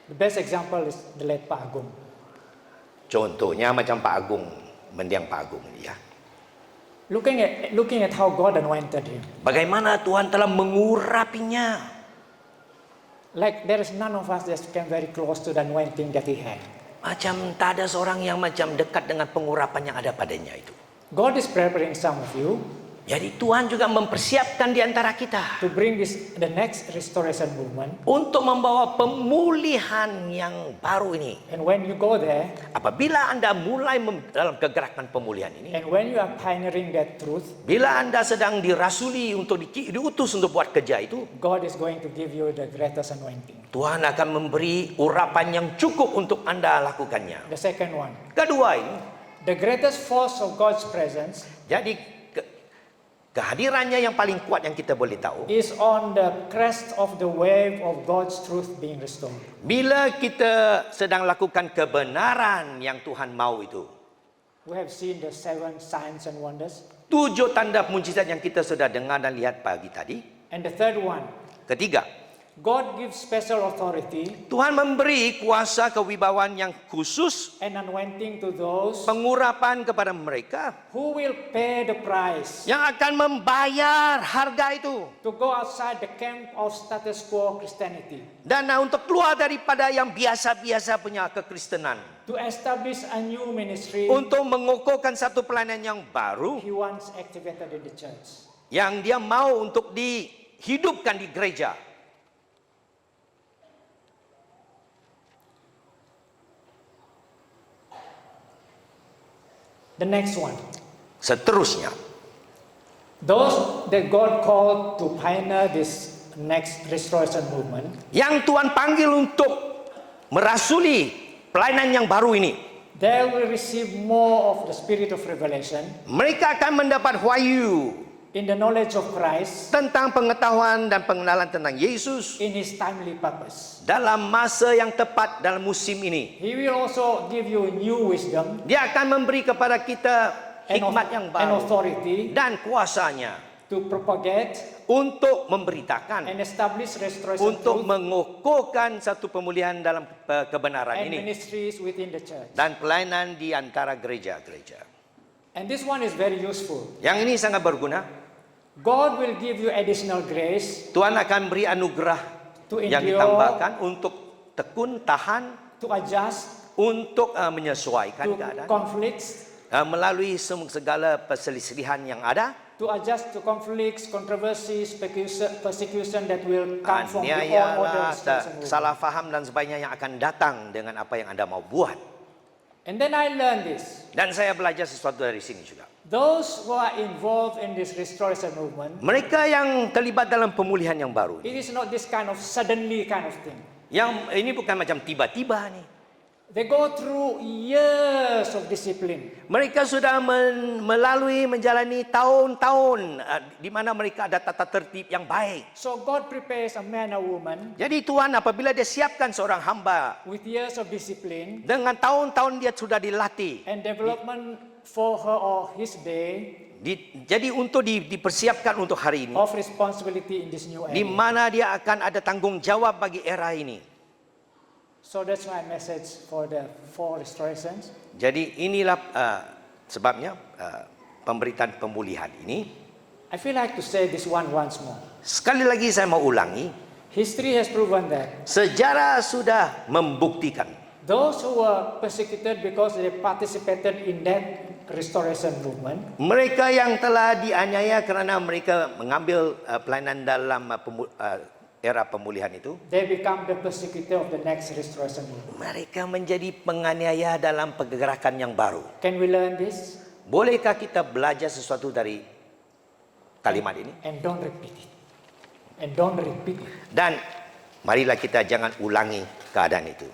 The best example is the late Pak Agung. Contohnya macam Pak Agung, mendiang Pak Agung ya. Looking at how God anointed him. Bagaimana Tuhan telah mengurapinya. Like there is none of us that came very close to the anointing that he had. Macam tak ada seorang yang macam dekat dengan pengurapan yang ada padanya itu. God is preparing some of you Jadi Tuhan juga mempersiapkan di antara kita to bring the next restoration movement. untuk membawa pemulihan yang baru ini. And when you go there, Apabila Anda mulai dalam kegerakan pemulihan ini, and when you are pioneering that truth, bila Anda sedang dirasuli untuk diutus untuk buat kerja itu, God is going to give you the greatest anointing. Tuhan akan memberi urapan yang cukup untuk Anda lakukannya. The second one, Kedua ini, the greatest force of God's presence jadi kehadirannya yang paling kuat yang kita boleh tahu, is on the crest of the wave of God's truth being restored. bila kita sedang lakukan kebenaran yang Tuhan mau itu. We have seen the 7 signs and wonders. 7 tanda mujizat yang kita sudah dengar dan lihat pagi tadi. And the third one, Ketiga, God gives special authority Tuhan memberi kuasa kewibawaan yang khusus, and anointing to those pengurapan kepada mereka who will pay the price yang akan membayar harga itu. to go outside the camp of status quo Christianity, Dan untuk keluar daripada yang biasa-biasa punya kekristenan. to establish a new ministry Untuk mengukuhkan satu pelayanan yang baru He once activated in the church. yang dia mau untuk dihidupkan di gereja. The next one, Seterusnya, those that God called to pioneer this next restoration movement, yang Tuhan panggil untuk merasuli pelayanan yang baru ini, they will receive more of the spirit of revelation mereka akan mendapat wahyu in the knowledge of Christ tentang pengetahuan dan pengenalan tentang Yesus in His timely purpose. dalam masa yang tepat dalam musim ini. He will also give you new wisdom Dia akan memberi kepada kita hikmat yang and baru authority dan kuasanya to propagate untuk memberitakan, and establish restoration untuk truth mengukuhkan satu pemulihan dalam kebenaran and ini ministries within the church. dan pelayanan di antara gereja-gereja. And this one is very useful. Yang ini sangat berguna. God will give you additional grace Tuhan akan beri anugerah to yang endure, ditambahkan untuk tekun, tahan, to adjust untuk menyesuaikan to keadaan, conflicts, melalui segala perselisihan yang ada, to adjust to conflicts, controversies, persecution that will come from the aniaya, all order salah faham dan sebagainya yang akan datang dengan apa yang Anda mau buat. And then I learned this. Dan saya belajar sesuatu dari sini juga. Those who are involved in this restoration movement, Mereka yang terlibat dalam pemulihan yang baru, it is not this kind of suddenly kind of thing. yang ini bukan macam tiba-tiba nih. They go through years of discipline. Mereka sudah menjalani tahun-tahun di mana mereka ada tata tertib yang baik. So God prepares a man or woman Jadi Tuhan apabila dia siapkan seorang hamba with years of discipline dengan tahun-tahun dia sudah dilatih, and development for her or his day jadi untuk dipersiapkan untuk hari ini, of responsibility in this new di area. mana dia akan ada tanggung jawab bagi era ini. So that's my message for the 4 restorations. Jadi inilah sebabnya pemberitaan pemulihan ini. I feel like to say this one once more. Sekali lagi saya mau ulangi, History has proven that sejarah sudah membuktikan those who were persecuted because they participated in that restoration movement, mereka yang telah dianiaya kerana mereka mengambil pelayanan dalam era pemulihan itu, they become the persecutor of the next restoration movement. mereka menjadi penganiaya dalam pergerakan yang baru. Can we learn this? Bolehkah kita belajar sesuatu dari kalimat ini? And don't repeat it. And don't repeat it. Dan marilah kita jangan ulangi keadaan itu.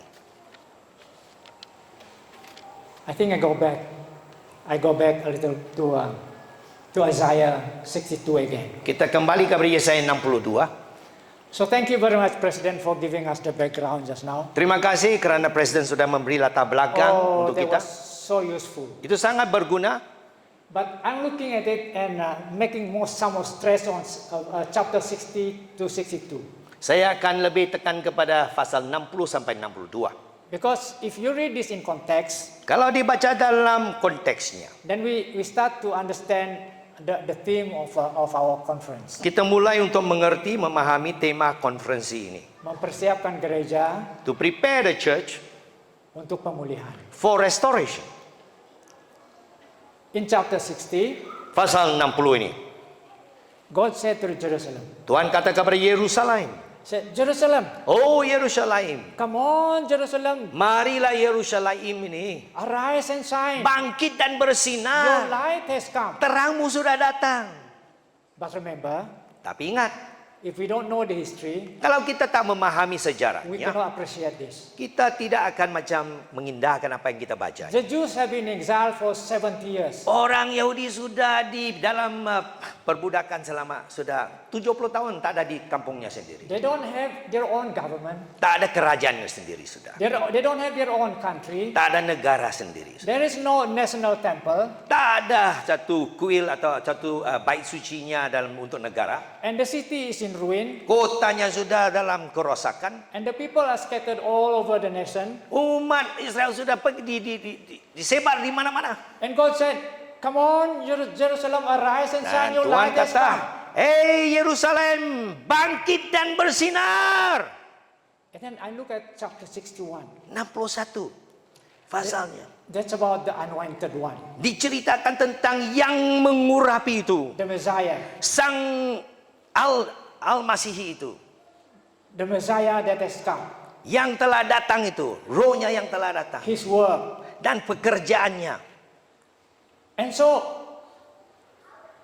I think I go back a little to Isaiah 62 again. Kita kembali kepada Yesaya 62. So thank you very much, President, for giving us the background just now. Terima kasih kerana Presiden sudah memberi latar belakang untuk that kita. was so useful. Itu sangat berguna. But I'm looking at it and making some more stress on chapter 60 to 62. Saya akan lebih tekan kepada pasal 60 sampai 62. Because if you read this in context, Kalau dibaca dalam konteksnya, then we start to understand the theme of our conference. kita mulai untuk mengerti, memahami tema konferensi ini. Mempersiapkan gereja To prepare the church untuk pemulihan. for restoration. In chapter 60, Pasal 60 ini, God said to Jerusalem, Tuhan kata kepada Yerusalem, said, Jerusalem, "Oh Yerusalem, come on Jerusalem, marilah Yerusalem ini arise and shine. bangkit dan Your bersinar. light has come. Terangmu sudah datang." But remember, Tapi ingat, if we don't know the history, kalau kita tak memahami we sejarahnya, cannot appreciate this. kita tidak akan macam mengindahkan apa yang kita baca. The Jews have been exiled for 70 years. Orang Yahudi sudah di dalam perbudakan selama sudah 70 tahun, tak ada di kampungnya sendiri. They don't have their own government. Tak ada kerajaannya sendiri sudah. They don't have their own country. Tak ada negara sendiri sudah. There is no national temple. Tak ada satu kuil atau satu bait sucinya dalam untuk negara. And the city is in ruin. Kotanya sudah dalam kerosakan. And the people are scattered all over the nation. Umat Israel sudah pergi disebar di mana-mana. And God said, come on, Jerusalem, arise and shine, Dan your Tuhan light has kata, come. "Hei Yerusalem, bangkit dan bersinar." And then I look at chapter 61. 61 pasalnya. That's about the anointed one, Diceritakan tentang yang mengurapi itu. the Messiah. Sang Al-Masihi itu. The Messiah that has come. Yang telah datang itu. Rohnya yang telah datang. His work. Dan pekerjaannya. And so,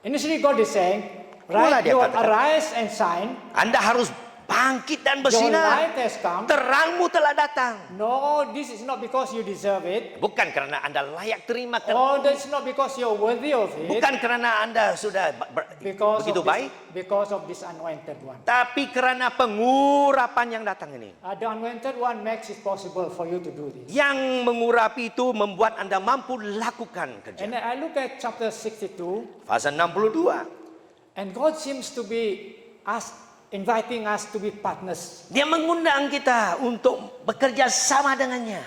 initially God is saying, Mula right, dia you katakan, arise and shine. Anda harus bangkit dan Your bersinar. light has come. Terangmu telah datang. No, this is not because you deserve it. Bukan kerana Anda layak terima. Or that's not because you're worthy of it. Bukan kerana Anda sudah begitu baik. Because of this anointed one. Tapi kerana pengurapan yang datang ini. The anointed one makes it possible for you to do this. Yang mengurapi itu membuat Anda mampu lakukan kerja. And I look at chapter 62, Pasal 62. and God seems to be inviting us to be partners. Dia mengundang kita untuk bekerja sama dengannya.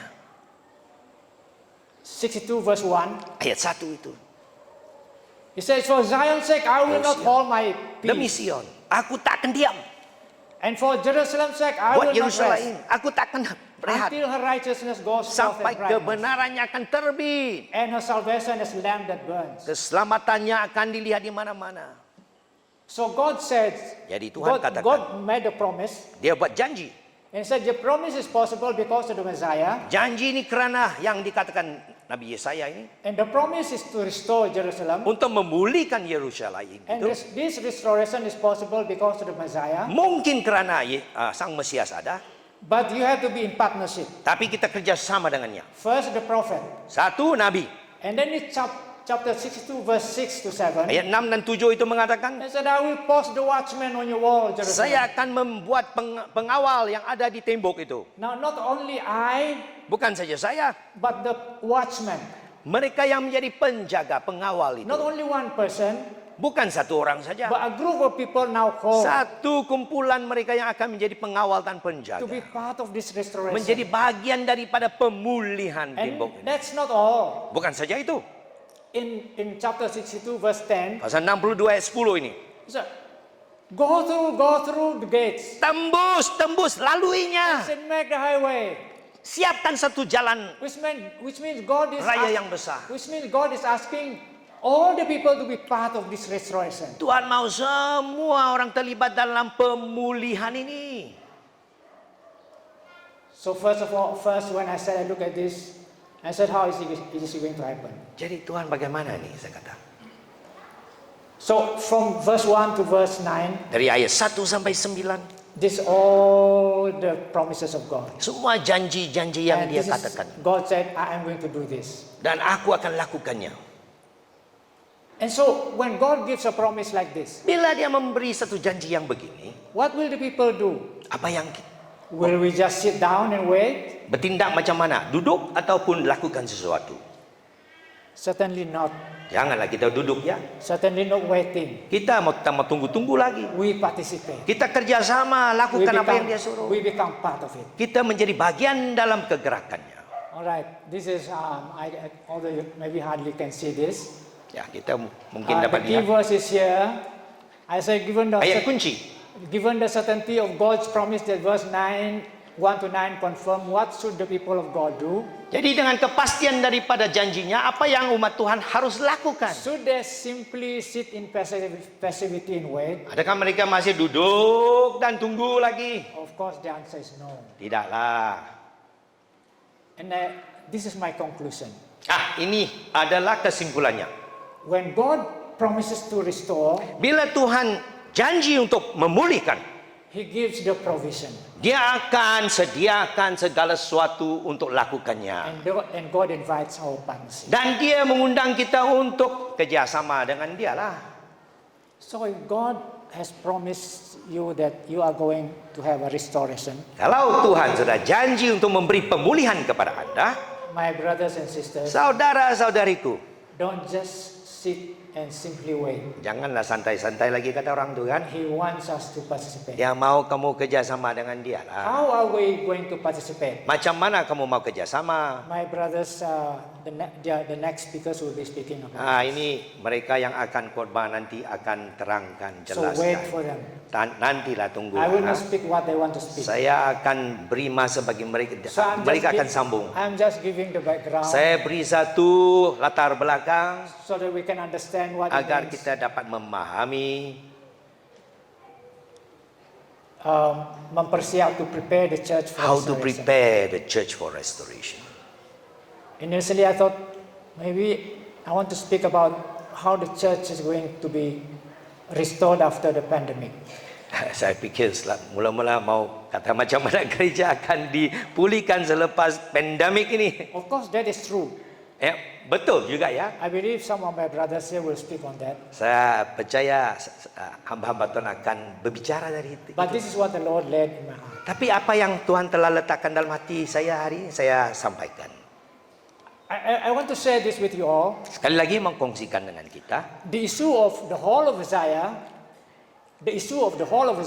62 verse 1. Ayat 1 itu. He says, for Zion's sake, I will not hold my Demi peace. Sion, aku takkan diam. And for Jerusalem's sake, I Buat will not rest Yerusalem, aku takkan berehat. until her righteousness goes forth Sampai as brightness, kebenarannya akan terbit. and her salvation as lamp that burns. Keselamatannya akan dilihat di mana-mana. So God said, Jadi Tuhan katakan, God made a promise, dia buat janji. and said the promise is possible because of the Messiah, Janji ini kerana yang dikatakan Nabi Yesaya ini. and the promise is to restore Jerusalem. Untuk memulihkan Yerusalem And itu. this restoration is possible because of the Messiah, Mungkin kerana Sang Mesias ada. but you have to be in partnership. Tapi kita kerjasama dengannya. First the prophet, Satu, Nabi. and then it's chapter 62 verse 6 to 7. Ayat 6 dan 7 itu mengatakan, He said, I will post the watchman on your wall, Jerusalem. saya akan membuat pengawal yang ada di tembok itu. Now not only I, Bukan saja saya. but the watchman. Mereka yang menjadi penjaga, pengawal itu. Not only one person, Bukan satu orang saja. but a group of people now called Satu kumpulan mereka yang akan menjadi pengawal dan penjaga. to be part of this restoration. Menjadi bagian daripada pemulihan And tembok ini. that's not all. Bukan saja itu. In chapter 62 verse 10, Pasal 62 ayat 10 ini. he said, go through the gates. Tembus, laluinya. He said, make the highway. Siapkan satu jalan Which means God is raya yang besar. which means God is asking all the people to be part of this restoration. Tuhan mau semua orang terlibat dalam pemulihan ini. So first when I said I look at this, I said, how is it going to happen? Jadi Tuhan bagaimana nih saya kata. So from verse 1 to verse 9, Dari ayat 1 sampai 9. this all the promises of God. Semua janji-janji yang And dia this is- katakan. God said, I am going to do this. Dan aku akan lakukannya. And so when God gives a promise like this, Bila dia memberi satu janji yang begini. what will the people do? Apa yang Will we just sit down and wait? bertindak macam mana? Duduk ataupun lakukan sesuatu? Certainly not. Janganlah kita duduk ya. Certainly not waiting. Kita mau tunggu-tunggu lagi. We participate. Kita kerjasama lakukan apa yang dia suruh. We become part of it. Kita menjadi bagian dalam kegerakannya. All right. This is, although you maybe hardly can see this. Ya, kita mungkin The dapat key lihat. verse is here. I say, Ayat kunci. given the certainty of God's promise that verse 9, 1 to 9 confirm, what should the people of God do? Jadi dengan kepastian daripada janjinya, apa yang umat Tuhan harus lakukan? Should they simply sit in passivity and wait? Adakah mereka masih duduk dan tunggu lagi? Of course, the answer is no. Tidaklah. And this is my conclusion. Ini adalah kesimpulannya. When God promises to restore, Bila Tuhan janji untuk memulihkan, He gives the provision. Dia akan sediakan segala sesuatu untuk lakukannya. And God invites our partnership. Dan dia mengundang kita untuk kerjasama dengan dia lah. So if God has promised you that you are going to have a restoration, Kalau Tuhan sudah janji untuk memberi pemulihan kepada Anda, my brothers and sisters, saudara-saudariku, Don't just sit and simply wait. Janganlah santai-santai lagi kata orang tu kan. He wants us to participate. Dia mau kamu kerjasama dengan dia lah. How are we going to participate? Macam mana kamu mau kerjasama? My brothers, the next speakers will be speaking about. Ini mereka yang akan khotbah nanti akan terangkan So wait jelaskan. for them. Nantilah tunggu. I will not speak what they want to speak. Saya akan beri masa bagi mereka. So Mereka akan sambung. I'm just giving the background Saya beri satu latar belakang so that we can understand what it agar means. kita dapat memahami, Mempersiap to prepare the church for how to restoration. prepare the church for restoration. Initially, I thought maybe I want to speak about how the church is going to be restored after the pandemic. Saya fikir mula-mula mau kata macam mana gereja akan dipulihkan selepas pandemik ini. Of course, that is true. Ya, betul juga ya. I believe some of my brothers here will speak on that. Saya percaya hamba-hamba Tuhan akan berbicara dari itu. But this is what the Lord led in my heart. Tapi apa yang Tuhan telah letakkan dalam hati saya hari ini, saya sampaikan. I want to share this with you all. Sekali lagi mengkongsikan dengan kita. The issue of the Hall of Isaiah,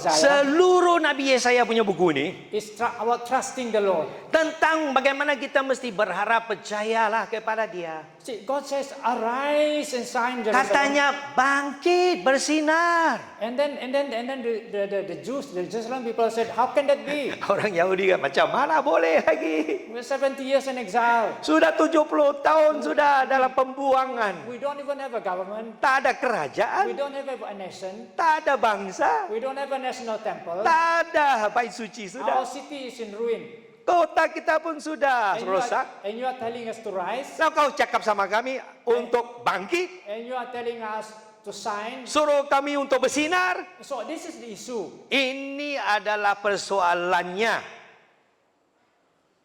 Seluruh Nabi Yesaya punya buku ini is about trusting the Lord. tentang bagaimana kita mesti berharap, percayalah kepada Dia. See, God says, "Arise and shine, Jerusalem." Katanya bangkit, bersinar. And then the Jews, the Jerusalem people said, "How can that be? Orang Yahudi kan macam mana boleh lagi? We're 70 years in exile. Sudah 70 tahun sudah dalam pembuangan. We don't even have a government. Tak ada We kerajaan, don't have a nation. tak ada bangsa, We don't have a national temple. tak ada bait suci Our sudah. city is in ruin. Kota kita pun sudah And rosak. you are telling us to rise. Nah, kau cakap sama kami untuk bangkit, And you are telling us to shine. suruh kami untuk bersinar. So this is the issue. Ini adalah persoalannya.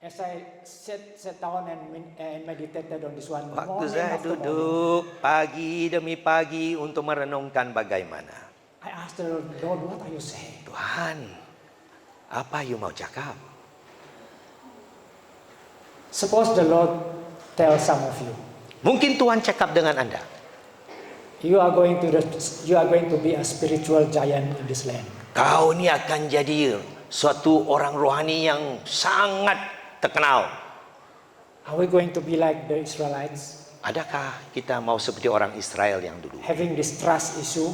As I sat down and meditated on this one, Waktu morning saya after morning, duduk pagi demi pagi untuk merenungkan bagaimana. I asked the Lord, what are you saying? Tuhan, apa you mau cakap? Suppose the Lord tells some of you, Mungkin Tuhan cakap dengan Anda. you are going to be a spiritual giant in this land. Kau ni akan jadi suatu orang rohani yang sangat terkenal. Are we going to be like the Israelites, Adakah kita mau seperti orang Israel yang dulu? having this trust issue?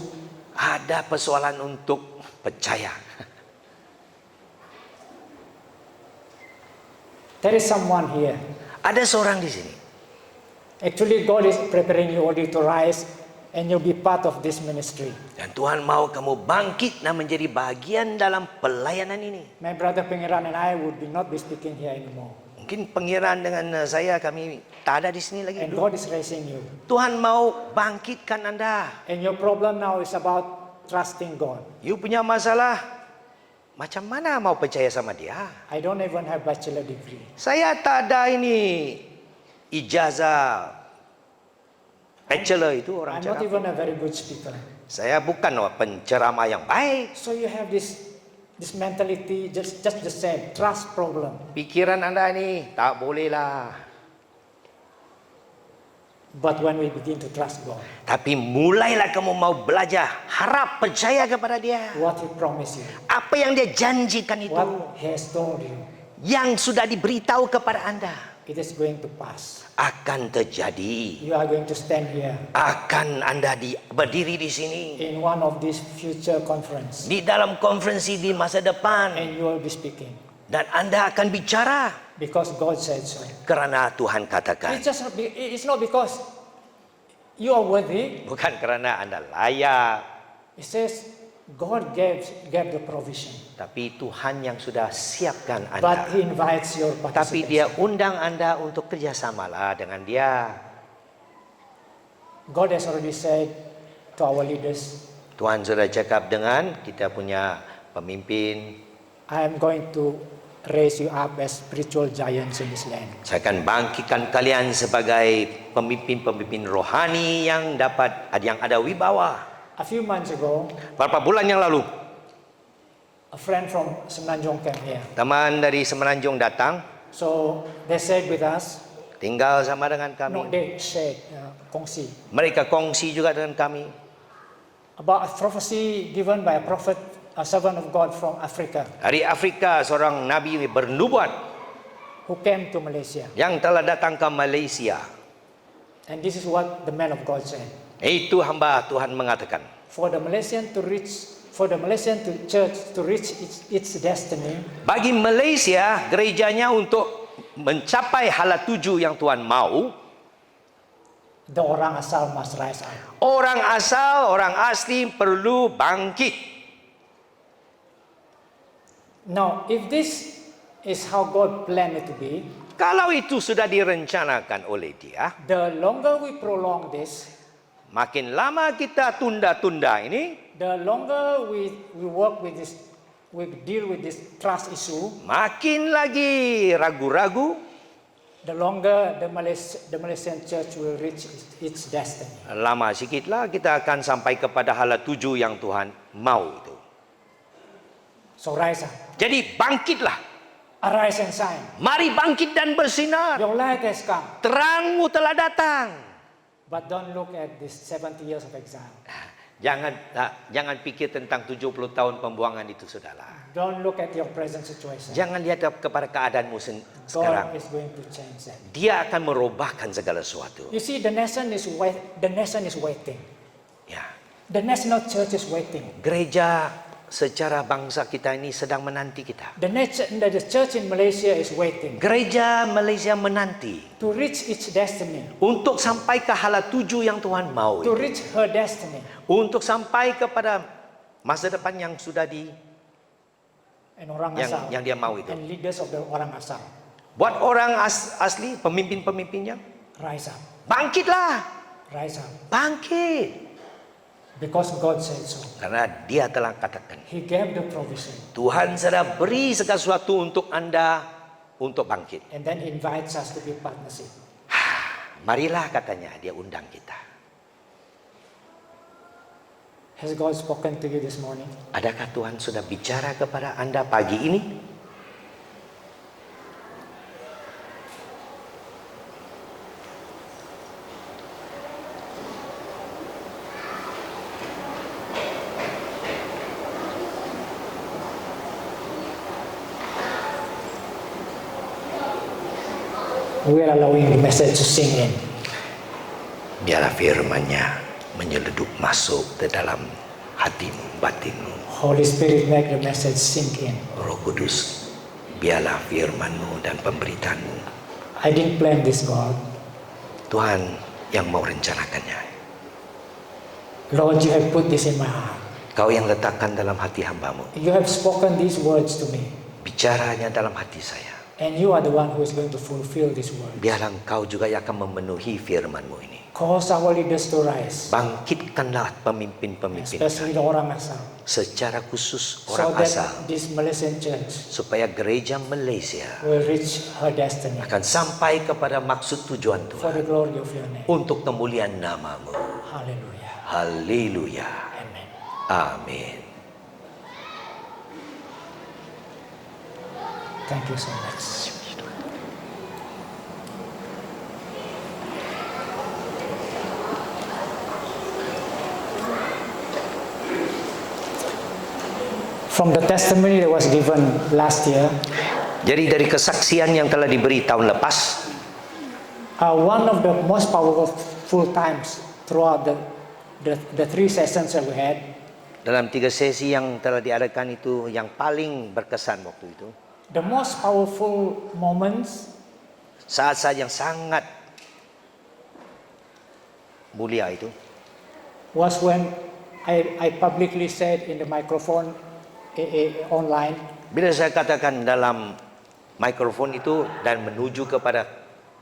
Ada persoalan untuk percaya. There is someone here. Ada seorang di sini. Actually, God is preparing you already to rise and you'll be part of this ministry. Dan Tuhan mau kamu bangkit dan menjadi bagian dalam pelayanan ini. My brother Pengiran and I would not be speaking here anymore. Mungkin pengiran dengan saya kami tak ada di sini lagi. And God is raising you. Tuhan mau bangkitkan Anda. And your problem now is about trusting God. You punya masalah macam mana mau percaya sama Dia? I don't even have bachelor degree. Saya tak ada ini ijazah bachelor itu orang I'm not cakap. even a very good speaker. Saya bukan penceramah yang baik. So you have this mentality, just the same, trust problem. Pikiran Anda ni tak bolehlah. But when we begin to trust God, Tapi mulailah kamu mau belajar, harap, percaya kepada Dia. what He promised you, Apa yang Dia janjikan itu, what He has told you, yang sudah diberitahu kepada Anda, it is going to pass. akan terjadi. You are going to stand here Akan Anda berdiri di sini in one of these future conference, di dalam konferensi di masa depan, and you will be speaking dan Anda akan bicara because God said so. kerana Tuhan katakan, It's not because you are worthy. bukan kerana Anda layak, It says God gave the provision, tapi Tuhan yang sudah siapkan but Anda. He invites your Tapi Dia participation. undang Anda untuk kerjasamalah dengan Dia. God has already said to our leaders, Tuhan sudah cakap dengan kita punya pemimpin, I am going to raise you up as spiritual giants in this land. saya akan bangkitkan kalian sebagai pemimpin-pemimpin rohani yang ada wibawa. A few months ago, Beberapa bulan yang lalu, a friend from Semenanjung came here. teman dari Semenanjung datang. So they said with us, tinggal sama dengan No, kami. they shared, kongsi. Mereka kongsi juga dengan kami. About a prophecy given by a prophet, a servant of God from Africa, Dari Afrika, seorang nabi bernubuat who came to Malaysia. yang telah datang ke Malaysia. And this is what the man of God said. Itu hamba Tuhan mengatakan, For the Malaysian church to reach its destiny, bagi Malaysia, gerejanya untuk mencapai hala tuju yang Tuhan mau, the orang asal must rise up. orang asal, orang asli perlu bangkit. Now, if this is how God planned it to be, Kalau itu sudah direncanakan oleh Dia, the longer we prolong this, makin lama kita tunda-tunda ini, the longer we work with this, we deal with this trust issue, makin lagi ragu-ragu, the longer the Malaysian church will reach its destiny. lama sikitlah kita akan sampai kepada hala tuju yang Tuhan mau itu. So rise up, Jadi bangkitlah. arise and shine. Mari bangkit dan bersinar. Your light has come, Terangmu telah datang. but don't look at this 70 years of exile. Jangan pikir tentang 70 tahun pembuangan itu, saudara. Don't look at your present situation. Jangan lihat kepada keadaanmu sekarang. God is going to change that. Dia akan merubahkan segala sesuatu. You see, the nation is waiting. Ya. The national church is waiting. Gereja secara bangsa kita ini sedang menanti kita. The church in Malaysia is waiting Gereja Malaysia menanti to reach its destiny, untuk sampai ke hala tuju yang Tuhan mau. to reach her destiny. Untuk sampai kepada masa depan yang sudah And orang asal, yang dia mau itu. and leaders of the orang asal, Buat orang asli, pemimpin-pemimpinnya, rise up, bangkitlah. rise up, Bangkit. because God said so. Karena Dia telah katakan, He gave the provision, Tuhan sudah beri segala sesuatu untuk Anda untuk bangkit. and then He invites us to be partnership. Marilah katanya, Dia undang kita. Has God spoken to you this morning? Adakah Tuhan sudah bicara kepada Anda pagi ini? We are allowing the message to sink in. Biarlah firman-Nya menyeludup masuk ke dalam hatimu, batinmu. Holy Spirit, make the message sink in. Roh Kudus, biarlah firman-Mu dan pemberitaanmu. I didn't plan this, God. Tuhan yang mau rencanakannya. Lord, you have put this in my heart. Kau yang letakkan dalam hati hamba-Mu. You have spoken these words to me. Bicaranya dalam hati saya. And you are the one who is going to fulfill these words. Biarlah Engkau juga yang akan memenuhi firman-Mu ini. Cause our leaders to rise, Bangkitkanlah pemimpin-pemimpin especially the orang asal, secara khusus so orang that asal, this Malaysian church supaya gereja Malaysia will reach her destiny akan sampai kepada maksud tujuan for the Tuhan glory of your name. untuk kemuliaan nama-Mu. Hallelujah. Haleluya. Amen. Amin. Thank you so much. From the testimony that was given last year, Jadi dari kesaksian yang telah diberi tahun lepas, one of the most powerful times throughout the three sessions that we had, dalam 3 sesi yang telah diadakan itu, yang paling berkesan waktu itu, the most powerful moments saat-saat yang sangat mulia itu, was when I publicly said in the microphone online, bila saya katakan dalam mikrofon itu dan menuju kepada,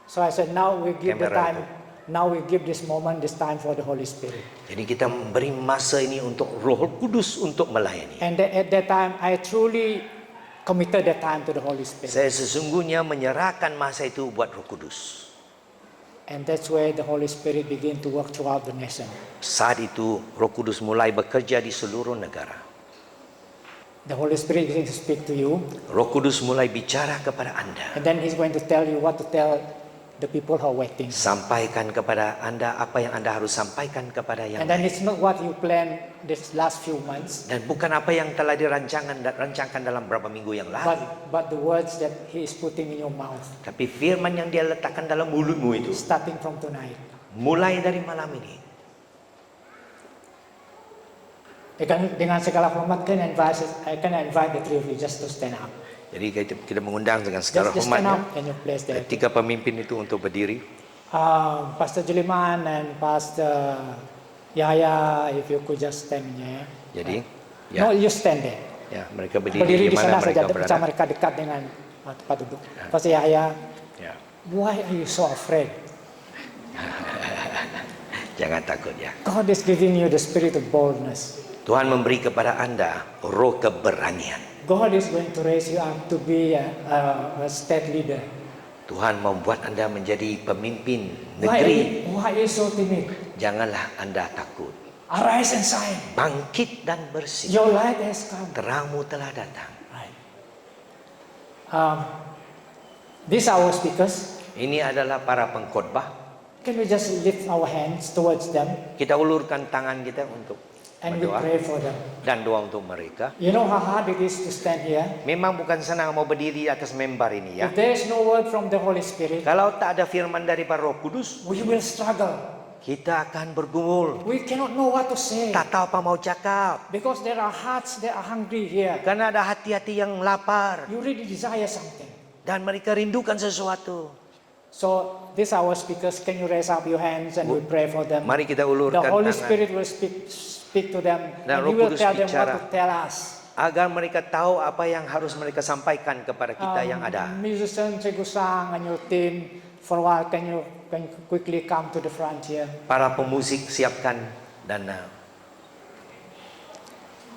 so I said, now we give the Kamera time, now we give this moment, this time for the Holy Spirit. jadi kita memberi masa ini untuk Roh Kudus untuk melayani. And at that time, I truly committed that time to the Holy Spirit. Saya sesungguhnya menyerahkan masa itu buat Roh Kudus. And that's where the Holy Spirit began to work throughout the nation. Saat itu Roh Kudus mulai bekerja di seluruh negara. The Holy Spirit is going to speak to you, Roh Kudus mulai bicara kepada Anda. and then He's going to tell you what to tell the people who are waiting. Sampaikan kepada Anda apa yang Anda harus sampaikan kepada yang And then lain. it's not what you planned this last few months, Dan bukan apa yang telah dirancangkan dalam beberapa minggu yang lalu. but the words that He is putting in your mouth, Tapi firman yang Dia letakkan dalam mulutmu itu. starting from tonight. Mulai dari malam ini. Dengan segala hormat, I can invite the three of you just to stand up. Jadi kita mengundang dengan segala Just stand hormatnya up in your place there. ketiga pemimpin itu untuk berdiri. Pastor Juliman and Pastor Yahya, if you could just stand here. Jadi, No, ya, you stand there. ya mereka berdiri Berdiri di di mana sana saja, mereka bisa berada. mereka dekat dengan tempat duduk. Pastor Yahya, Ya, why are you so afraid? jangan takut ya. God is giving you the spirit of boldness. Tuhan memberi kepada Anda roh keberanian. God is going to raise you up to be a state leader. Tuhan membuat Anda menjadi pemimpin negeri. Why are you so timid? Janganlah Anda takut. Arise and shine. Bangkit dan bersinar. Your light has come. Terangmu telah datang. Right. These are our speakers. Ini adalah para pengkhotbah. Can we just lift our hands towards them Kita ulurkan tangan kita untuk and we berdoa pray for them? dan doa untuk mereka. You know how hard it is to stand here? Memang bukan senang mau berdiri di atas mimbar ini ya. If there is no word from the Holy Spirit, Kalau tak ada firman daripada Roh Kudus, we will struggle. kita akan bergumul. We cannot know what to say Tak tahu apa mau cakap. because there are hearts that are hungry here. Karena ada hati-hati yang lapar You really desire something. dan mereka rindukan sesuatu. So these are our speakers. Can you raise up your hands and we pray for them? Mari kita The ulurkan Holy tangan Spirit will speak to them Dan and Roh He will Kudus tell them bicara. what to tell us. agar mereka tahu apa yang harus mereka sampaikan kepada kita yang ada. Musician Chegusang and your team, for a while can you quickly come to the front here? Para pemusik siapkan dan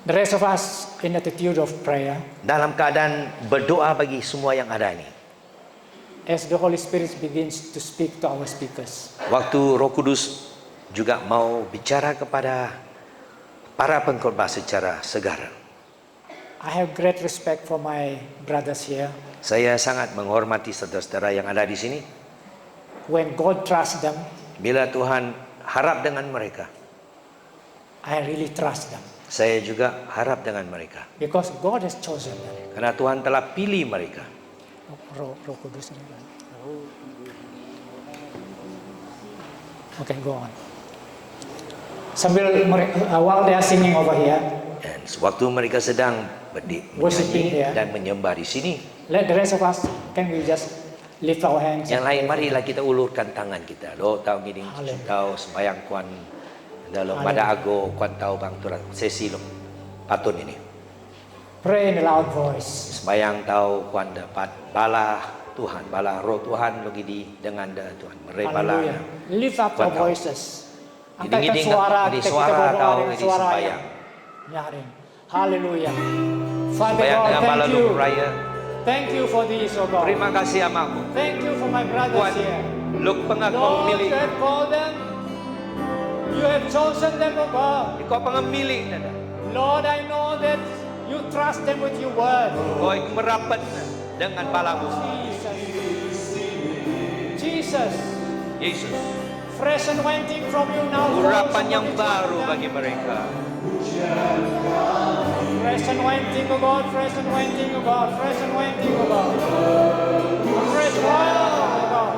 The rest of us in attitude of prayer dalam keadaan berdoa bagi semua yang ada ini. as the Holy Spirit begins to speak to our speakers. Waktu Roh Kudus juga mau bicara kepada para pengkhotbah secara segar. I have great respect for my brothers here. Saya sangat menghormati saudara-saudara yang ada di sini. When God trusts them, Bila Tuhan harap dengan mereka, I really trust them saya juga harap dengan mereka. because God has chosen them. Karena Tuhan telah pilih mereka. Roh Kudus ini kan. Okay, go on. While they are singing over here, Dan sewaktu mereka sedang Worshiping, menyanyi ya. dan menyembah di sini, let the rest of us, can we just lift our hands? yang lain marilah kita ulurkan tangan kita. Lo tahu gini, Haleluya. tahu sembahyang kuan dalam Haleluya. pada ago kuan tahu bang turan sesi lo patun ini. Pray in a loud voice. Sembahyang tahu kuan dapat bala Tuhan, bala roh Tuhan lo gini dengan Tuhan. Merebala. Hallelujah. Lift up your Kuat tahu. voices. Angkatkan Gini-gini suara, ini kita suara berdoa tahu dengan ini suara sembahyang. yang nyaring. Hallelujah. Father Sembahyang God, dengan bala thank you. lu raya. Thank you for this, oh God. Terima kasih amaku. Thank you for my Kuat brothers here. lo pengakau Lord, milik. you have called them. You have chosen them, oh God. Kau pengemilik nada. Lord, I know that you trust them with your word. Kau merapat dengan balamu. Jesus, Yesus. fresh anointing from you now. Urapan falls yang upon each baru one of them. bagi mereka. Fresh anointing, oh God, fresh anointing, oh God, fresh anointing, oh God. Fresh oil, oh God.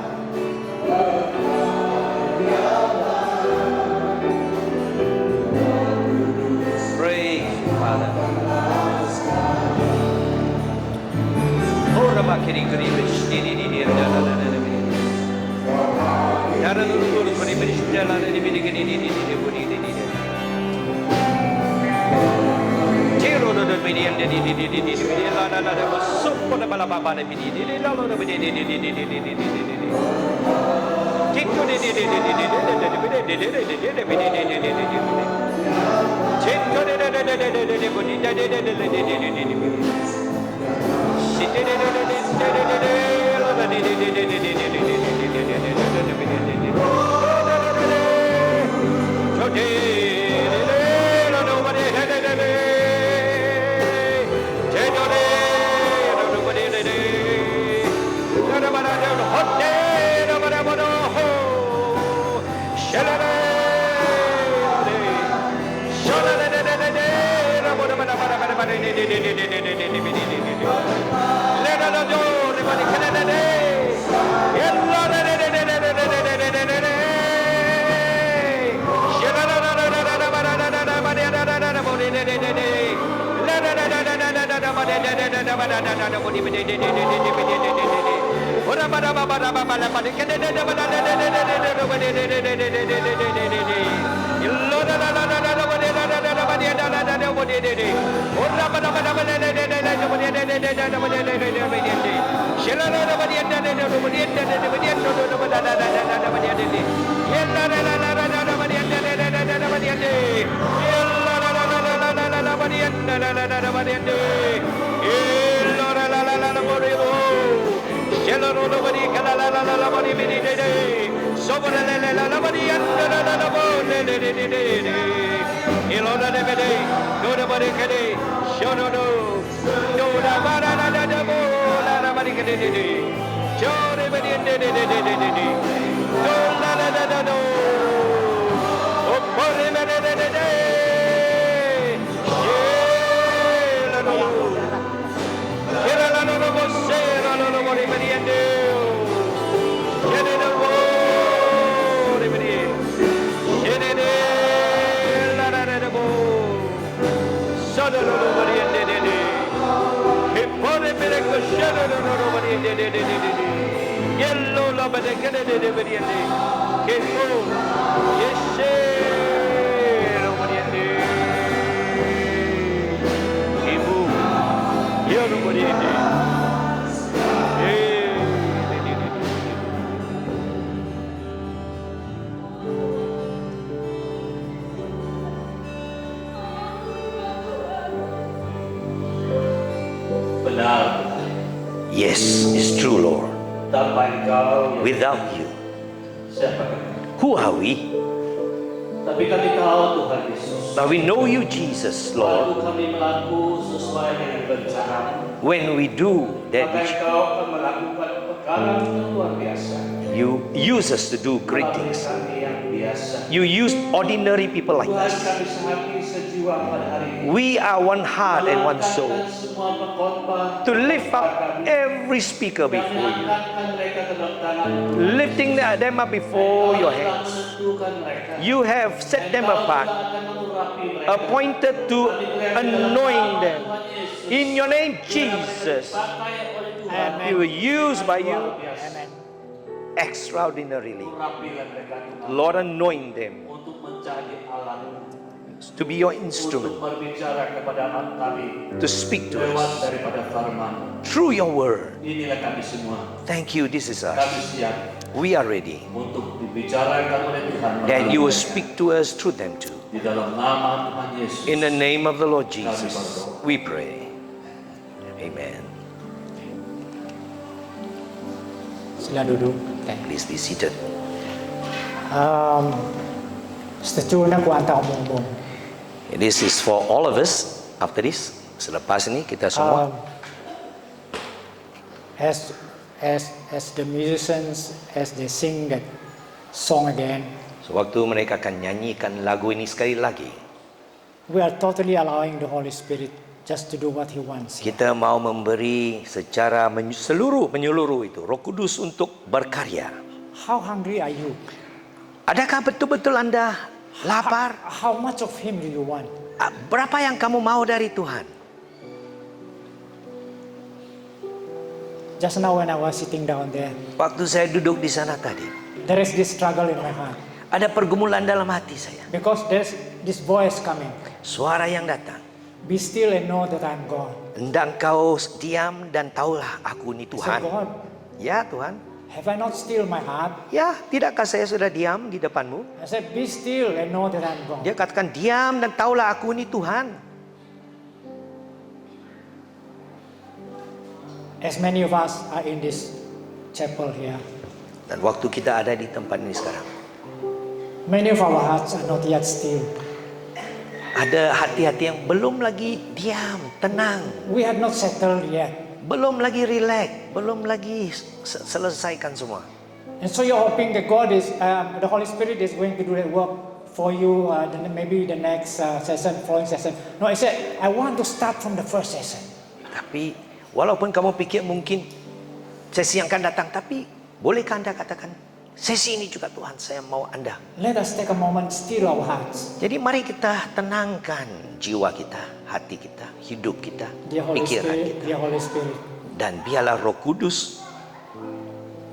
Praise you, Father. Ora bakiri kiri bish di da da da da da. Yara dulu dulu kiri bish da la da di di di di di budi di di. Jiro do do di di la la la da masuk pada bala baba da di la la da di di. Jiko di di. Benar, Yes, it's true, Lord. tanpa Engkau, Without you, siapa kami? who are we? Tapi kami tahu Tuhan Yesus. But we know you, Jesus, Waktu Lord. kami melakukan sesuai dengan rencana, When we do that maka which Engkau akan melakukan perkara yang luar biasa. you use us to do great Melalui things. kami yang biasa. You use ordinary people like Tuhan, us. kami sehati sejiwa pada hari ini. We are one heart and one Mengangkatkan soul semua pengkhotbah to lift up every speaker kami before you, angkatkan mereka ke dalam tangan Tuhan. lifting them up before your hands. Menentukan mereka. You have set them Engkau apart, juga akan mengurapi mereka. appointed to Kami berada dalam anoint nama them. Tuhan Yesus. In your name, Biar mereka Jesus, dipakai oleh Tuhan. Amen. you were used by you Luar biasa. Amen. extraordinarily. Urapilah mereka Tuhan. Lord, anoint them Untuk menjadi alat, to be your untuk instrument, berbicara kepada kami to speak to lewat us daripada firman. through your word. Inilah kami semua. Thank you, this is Kami us. siap We are ready. untuk dibicarakan oleh Tuhan. That you will melalui mereka. speak to us through them too. Di dalam nama Tuhan Yesus. In the name of the Lord Jesus, we pray. Amen. Sila duduk. Okay. Please be seated. Setuju na kuanta umum. This is for all of us. After this, selepas ini kita semua, As the musicians, as they sing that song again, sewaktu mereka akan nyanyikan lagu ini sekali lagi, we are totally allowing the Holy Spirit just to do what He wants. kita mau memberi secara menyeluruh itu Roh Kudus untuk berkarya. How hungry are you? Adakah betul-betul Anda lapar? How much of Him do you want? Berapa yang kamu mau dari Tuhan? Just now when I was sitting down there, Waktu saya duduk di sana tadi, there is this struggle in my heart ada pergumulan dalam hati saya. because there's this voice coming. Suara yang datang. Be still and know that I'm God. Hendak kau diam dan taulah aku ini I said, Tuhan. God, Ya Tuhan. have I not still my heart? Ya, tidakkah saya sudah diam di depanmu? I said, be still and know that I'm God. Dia katakan diam dan taulah aku ini Tuhan. As many of us are in this chapel here, Dan waktu kita ada di tempat ini sekarang, many of our hearts are not yet still. ada hati-hati yang belum lagi diam, tenang, We have not settled yet. belum lagi rileks, belum lagi selesaikan semua. And so you're hoping that the Holy Spirit is going to do that work for you, maybe the next session, following session. No, I said, I want to start from the first session. Tapi walaupun kamu pikir mungkin sesi yang akan datang, tapi bolehkah Anda katakan, sesi ini juga Tuhan, saya mau Anda. Let us take a moment, still our hearts. Jadi mari kita tenangkan jiwa kita, hati kita, hidup kita, Dear Holy pikiran Spirit, kita. dear Holy Spirit, Dan biarlah Roh Kudus,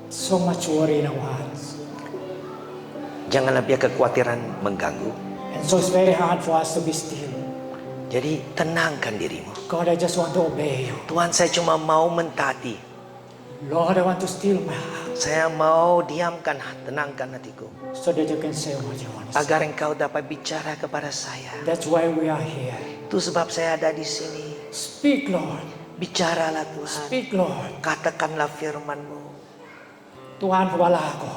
so much worry in our hearts. janganlah biar kekhawatiran mengganggu. And so it's very hard for us to be still. Jadi tenangkan dirimu. God, I just want to obey you. Tuhan, saya cuma mau mentaati. Lord, I want to still my heart Saya mau diamkan, tenangkan hatiku. so that you can say what you want to say. Agar engkau dapat bicara kepada saya. That's why we are here. Itu sebab saya ada di sini. Speak, Lord. Bicaralah Tuhan. Speak, Lord. Katakanlah firman-Mu. Tuhan, wala ako.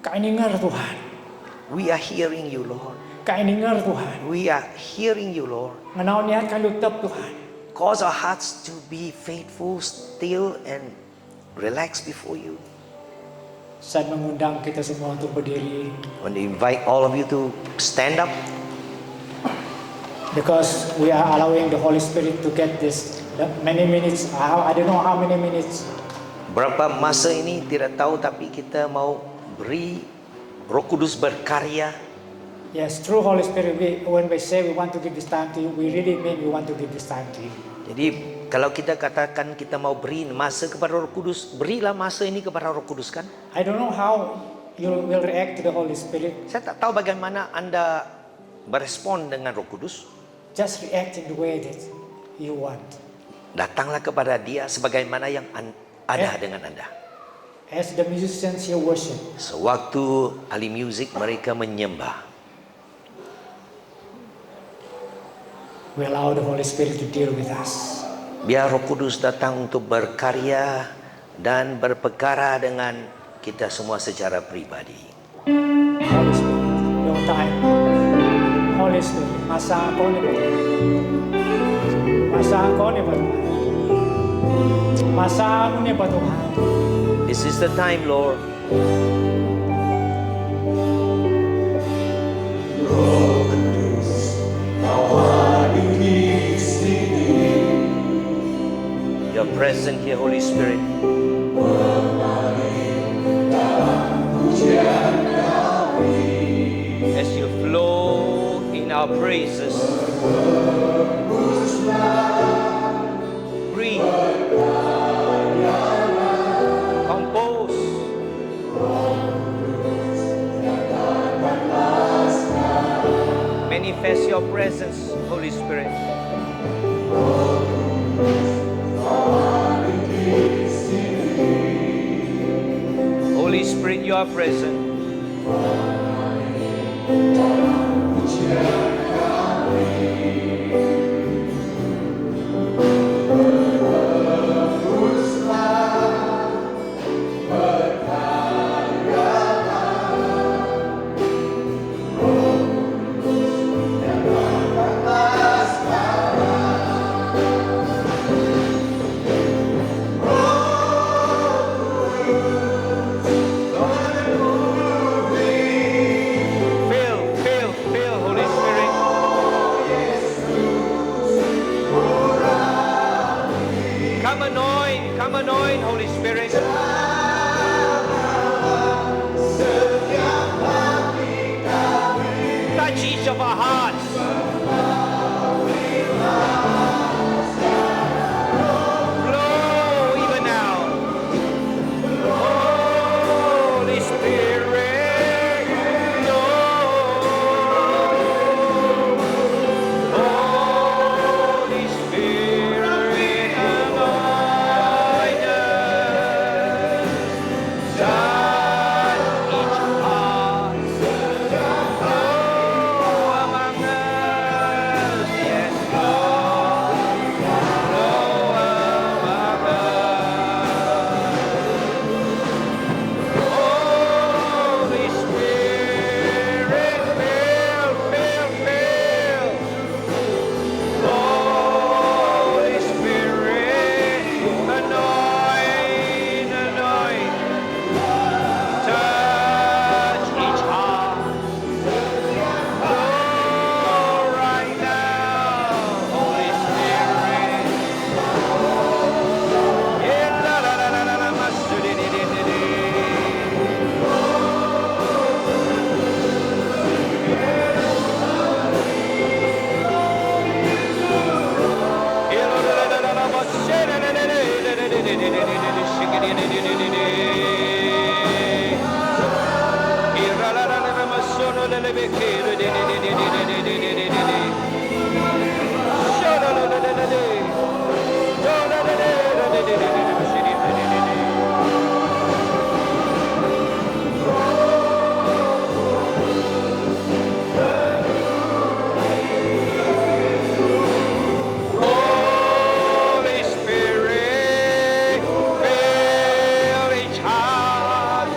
Kainingar, Tuhan. We are hearing you, Lord. Kainingar, Tuhan. We are hearing you, Lord. Nganaw niya kalutap, Tuhan. Cause our hearts to be faithful, still, and relaxed before you. Saat mengundang kita semua untuk berdiri. Want to invite all of you to stand up. Because we are allowing the Holy Spirit to get this many minutes. I don't know how many minutes. Berapa masa ini tidak tahu, tapi kita mau beri Roh Kudus berkarya. Yes, through Holy Spirit, when we say we want to give this time to you, we really mean we want to give this time to you. Jadi kalau kita katakan kita mau beri masa kepada Roh Kudus, berilah masa ini kepada Roh Kudus kan? I don't know how you will react to the Holy Spirit. Saya tak tahu bagaimana Anda berespon dengan Roh Kudus. Just react in the way that you want. Datanglah kepada Dia sebagaimana yang ada dengan Anda. As the musicians here worship, Sewaktu ahli muzik mereka menyembah, we allow the Holy Spirit to deal with us. biar Roh Kudus datang untuk berkarya dan berperkara dengan kita semua secara pribadi. Holy Spirit, your time. Holy Spirit, masa ako ni ba? Masa ako ni ba? Masa ako ni ba Tuhan? This is the time, Lord. You're present here, Holy Spirit. As you flow in our praises, breathe, compose, manifest your presence, Holy Spirit. Holy Spirit, you are present. Fill, Holy Spirit. Holy Spirit, fill each heart.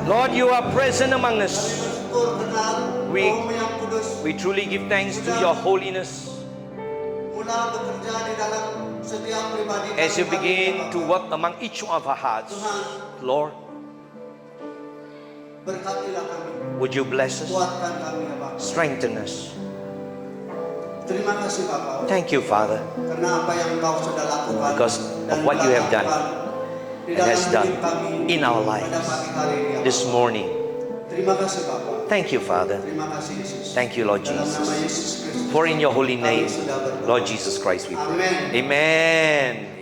Lord, you are present among us. We- We truly give thanks to your holiness as you begin to work among each of our hearts. Lord, Berkatilah kami, would you bless us, kuatkan kami ya Bapa. strengthen us. Terima kasih Bapa, Thank you, Father, karena apa yang Engkau sudah lakukan Because dan of what you have done lakukan di and dalam has done hidup kami in our pada lives pagi hari ini ya this Bapa. morning. Terima kasih Bapa. Thank you, Father. Terima kasih Yesus. Thank you, Lord Dalam nama Jesus. Yesus Kristus. For in your holy kami name, sudah berdoa. Lord Jesus Christ, we pray. Amen. Amen.